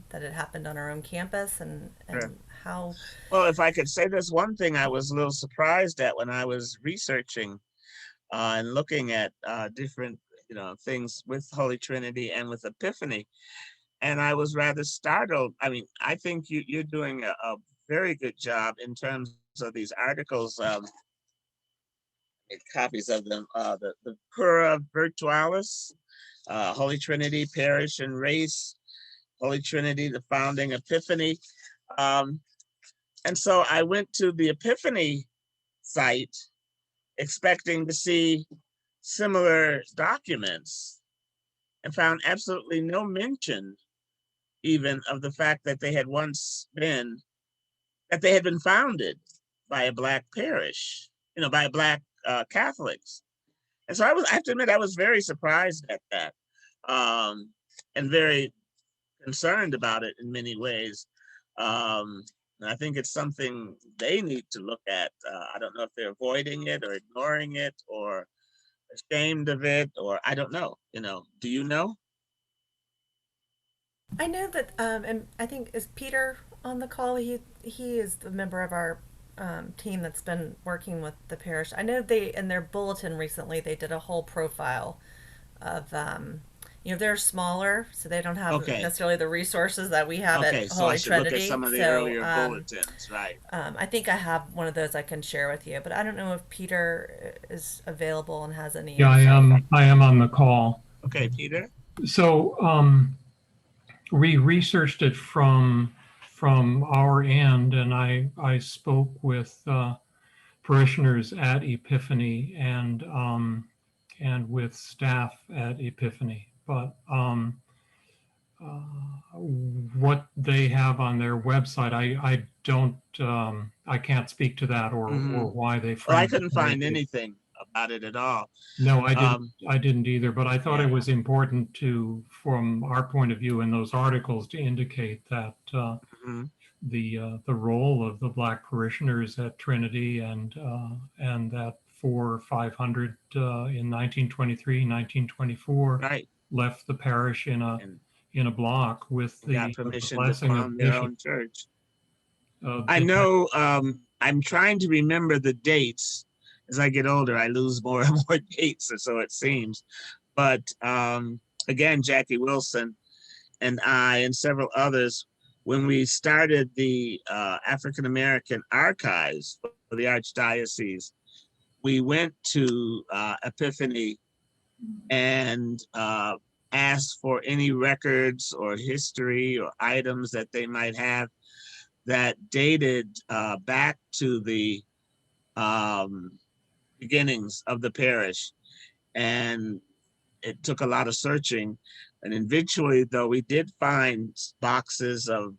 that it happened on our own campus, and how? Well, if I could say this one thing I was a little surprised at when I was researching and looking at different, things with Holy Trinity and with Epiphany, and I was rather startled. I mean, I think you're doing a very good job in terms of these articles, copies of them, the Cura Virtualis, Holy Trinity, Parish and Race, Holy Trinity, the founding Epiphany. And so I went to the Epiphany site expecting to see similar documents and found absolutely no mention even of the fact that they had been founded by a Black parish, by Black Catholics. And so I have to admit, I was very surprised at that, and very concerned about it in many ways. And I think it's something they need to look at. I don't know if they're avoiding it or ignoring it or ashamed of it, or I don't know. Do you know? I know that, and I think is Peter on the call. He is the member of our team that's been working with the parish. I know they in their bulletin recently they did a whole profile of they're smaller, so they don't have Okay. necessarily the resources that we have Okay, at so I Holy should look Trinity. at some of the So earlier bulletins, right? I think I have one of those I can share with you, but I don't know if Peter is available and has any. Yeah, I insight. am. I am on the call. Okay, Peter. So we researched it from our end, and I spoke with parishioners at Epiphany and with staff at Epiphany. But what they have on their website, I don't, I can't speak to that or why they. Well, I couldn't find anything about it at all. No, I didn't either, but I thought Yeah. it was important to, from our point of view in those articles, to indicate that the role of the Black parishioners at Trinity and that 400 or 500 in 1923, 1924 Right. left the parish in a block with Got the permission to blessing of found their Bishop. own church. I know. I'm trying to remember the dates. As I get older, I lose more and more dates, or so it seems. But again, Jackie Wilson and I and several others, when we started the African American Archives for the Archdiocese, we went to Epiphany and asked for any records or history or items that they might have that dated back to the beginnings of the parish. And it took a lot of searching. And eventually, though, we did find boxes of,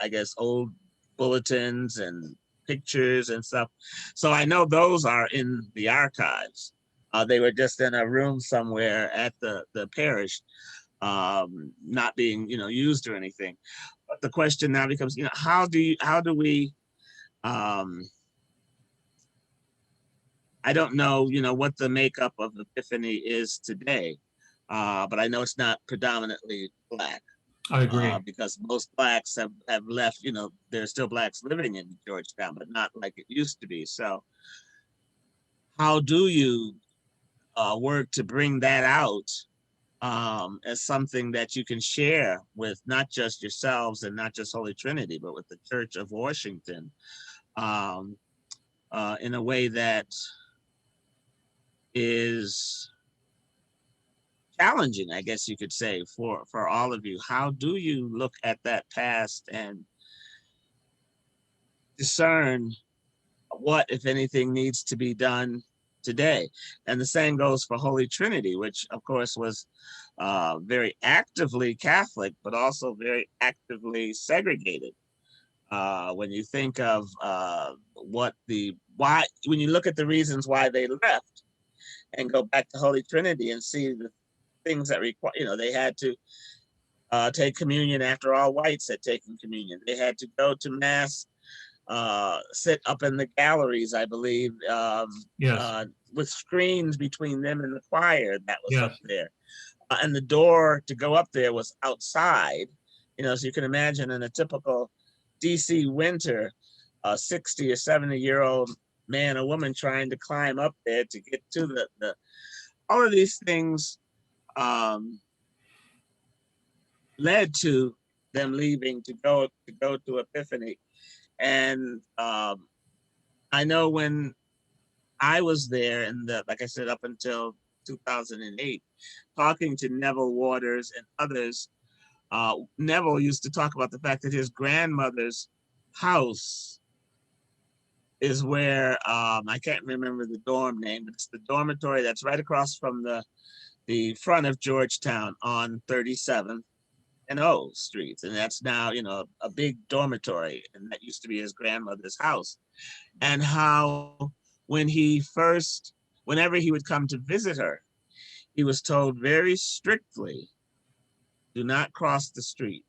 I guess, old bulletins and pictures and stuff. So I know those are in the archives. They were just in a room somewhere at the parish, not being, used or anything. But the question now becomes, how do we, I don't know, what the makeup of Epiphany is today, but I know it's not predominantly Black. I agree. Because most Blacks have left, there's still Blacks living in Georgetown, but not like it used to be. So how do you work to bring that out as something that you can share with not just yourselves and not just Holy Trinity, but with the Church of Washington in a way that is challenging, I guess you could say, for all of you? How do you look at that past and discern what, if anything, needs to be done today? And the same goes for Holy Trinity, which of course was very actively Catholic, but also very actively segregated. When you think of why, when you look at the reasons why they left and go back to Holy Trinity and see the things that require, they had to take communion after all whites had taken communion. They had to go to mass, sit up in the galleries, I believe, Yes. with screens between them and the choir that was Yes. up there. And the door to go up there was outside, so you can imagine in a typical DC winter, a 60 or 70-year-old man or woman trying to climb up there to get to the all of these things led to them leaving to go to Epiphany. And I know when I was there, and like I said, up until 2008, talking to Neville Waters and others, Neville used to talk about the fact that his grandmother's house is where, I can't remember the dorm name, but it's the dormitory that's right across from the front of Georgetown on 37th and O streets. And that's now, a big dormitory. And that used to be his grandmother's house. And how whenever he would come to visit her, he was told very strictly, do not cross the street.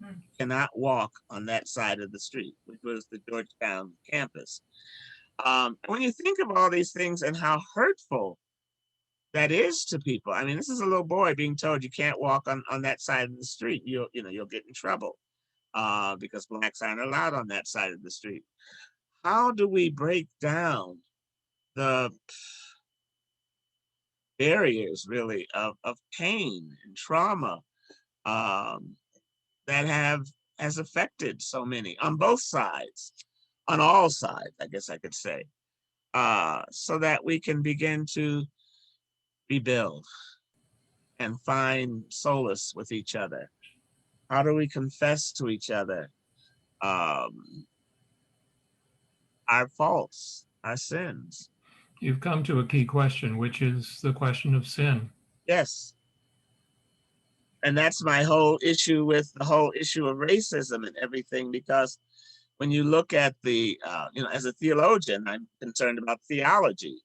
You cannot walk on that side of the street, which was the Georgetown campus. When you think of all these things and how hurtful that is to people, I mean, this is a little boy being told you can't walk on that side of the street. You'll get in trouble because Blacks aren't allowed on that side of the street. How do we break down the barriers, really, of pain and trauma that has affected so many on both sides, on all sides, I guess I could say, so that we can begin to rebuild and find solace with each other? How do we confess to each other our faults, our sins? You've come to a key question, which is the question of sin. Yes. And that's my whole issue with the whole issue of racism and everything, because when you look at as a theologian, I'm concerned about theology.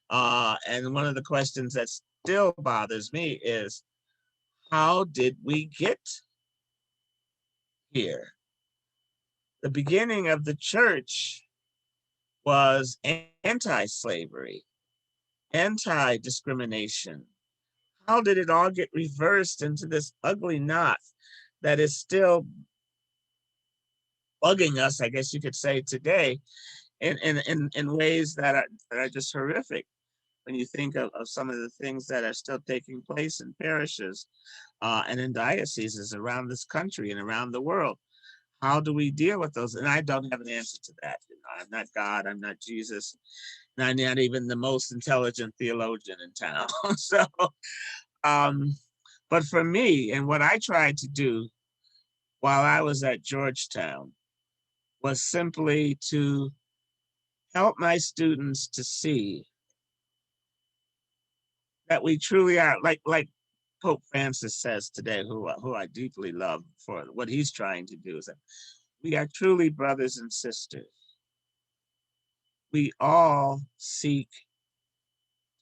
And one of the questions that still bothers me is, how did we get here? The beginning of the church was anti-slavery, anti-discrimination. How did it all get reversed into this ugly knot that is still bugging us, I guess you could say, today in ways that are just horrific? When you think of some of the things that are still taking place in parishes and in dioceses around this country and around the world. How do we deal with those? And I don't have an answer to that. I'm not God, I'm not Jesus, and I'm not even the most intelligent theologian in town. So, but for me, and what I tried to do while I was at Georgetown was simply to help my students to see that we truly are, like Pope Francis says today, who I deeply love for what he's trying to do, is that we are truly brothers and sisters. We all seek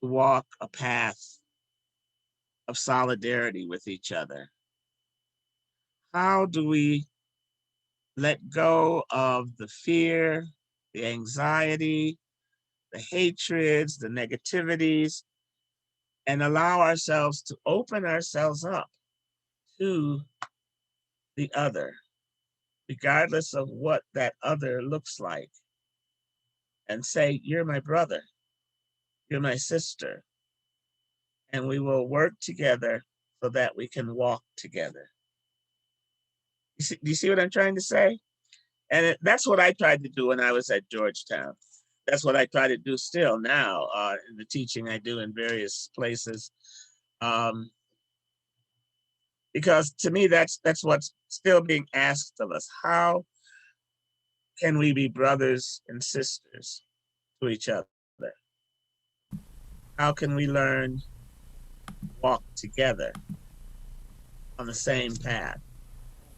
to walk a path of solidarity with each other. How do we let go of the fear, the anxiety, the hatreds, the negativities, and allow ourselves to open ourselves up to the other, regardless of what that other looks like, and say, you're my brother, you're my sister, and we will work together so that we can walk together. Do you see what I'm trying to say? And that's what I tried to do when I was at Georgetown. That's what I try to do still now in the teaching I do in various places. Because to me, that's what's still being asked of us. How can we be brothers and sisters to each other? How can we learn to walk together on the same path,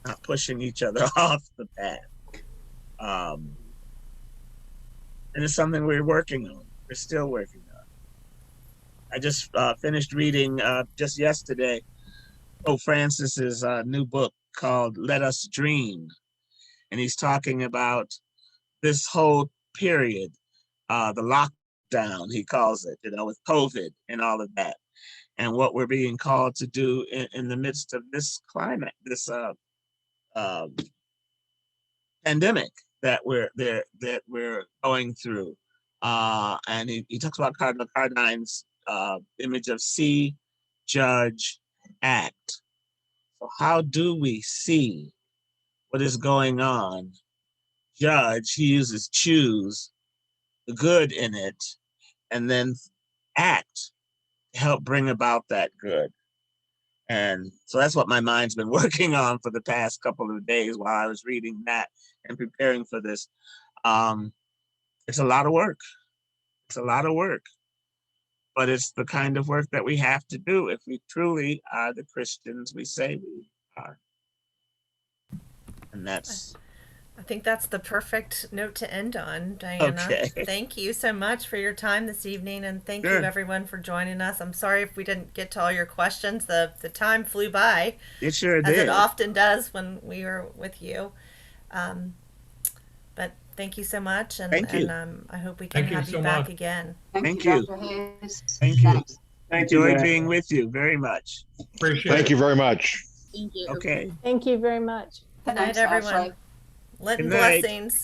not pushing each other off the path? And it's something we're working on. We're still working on. I just finished reading just yesterday Pope Francis's new book called Let Us Dream. And he's talking about this whole period, the lockdown, he calls it, with COVID and all of that, and what we're being called to do in the midst of this climate, this pandemic that we're going through. And he talks about Cardinal Cardine's image of see, judge, act. So how do we see what is going on? Judge, he uses choose, the good in it, and then act to help bring about that good. And so that's what my mind's been working on for the past couple of days while I was reading that and preparing for this. It's a lot of work. It's a lot of work, but it's the kind of work that we have to do if we truly are the Christians we say we are. And that's, I think that's the perfect note to end on, Diana. Okay. Thank you so much for your time this evening, and thank Sure. you everyone for joining us. I'm sorry if we didn't get to all your questions. The time flew by, it sure as did. it often does when we are with you. But thank you so much, and, Thank you. I hope we can Thank you have you so back much. again. Thank you. Dr. Hayes. Thank you. Thanks. Thank you, Enjoyed Diana. being with you very much. Appreciate Thank it. you very much. Thank you. Okay. Thank you very much. Good night, Thanks, everyone. Ashley. Lenten Good night. blessings.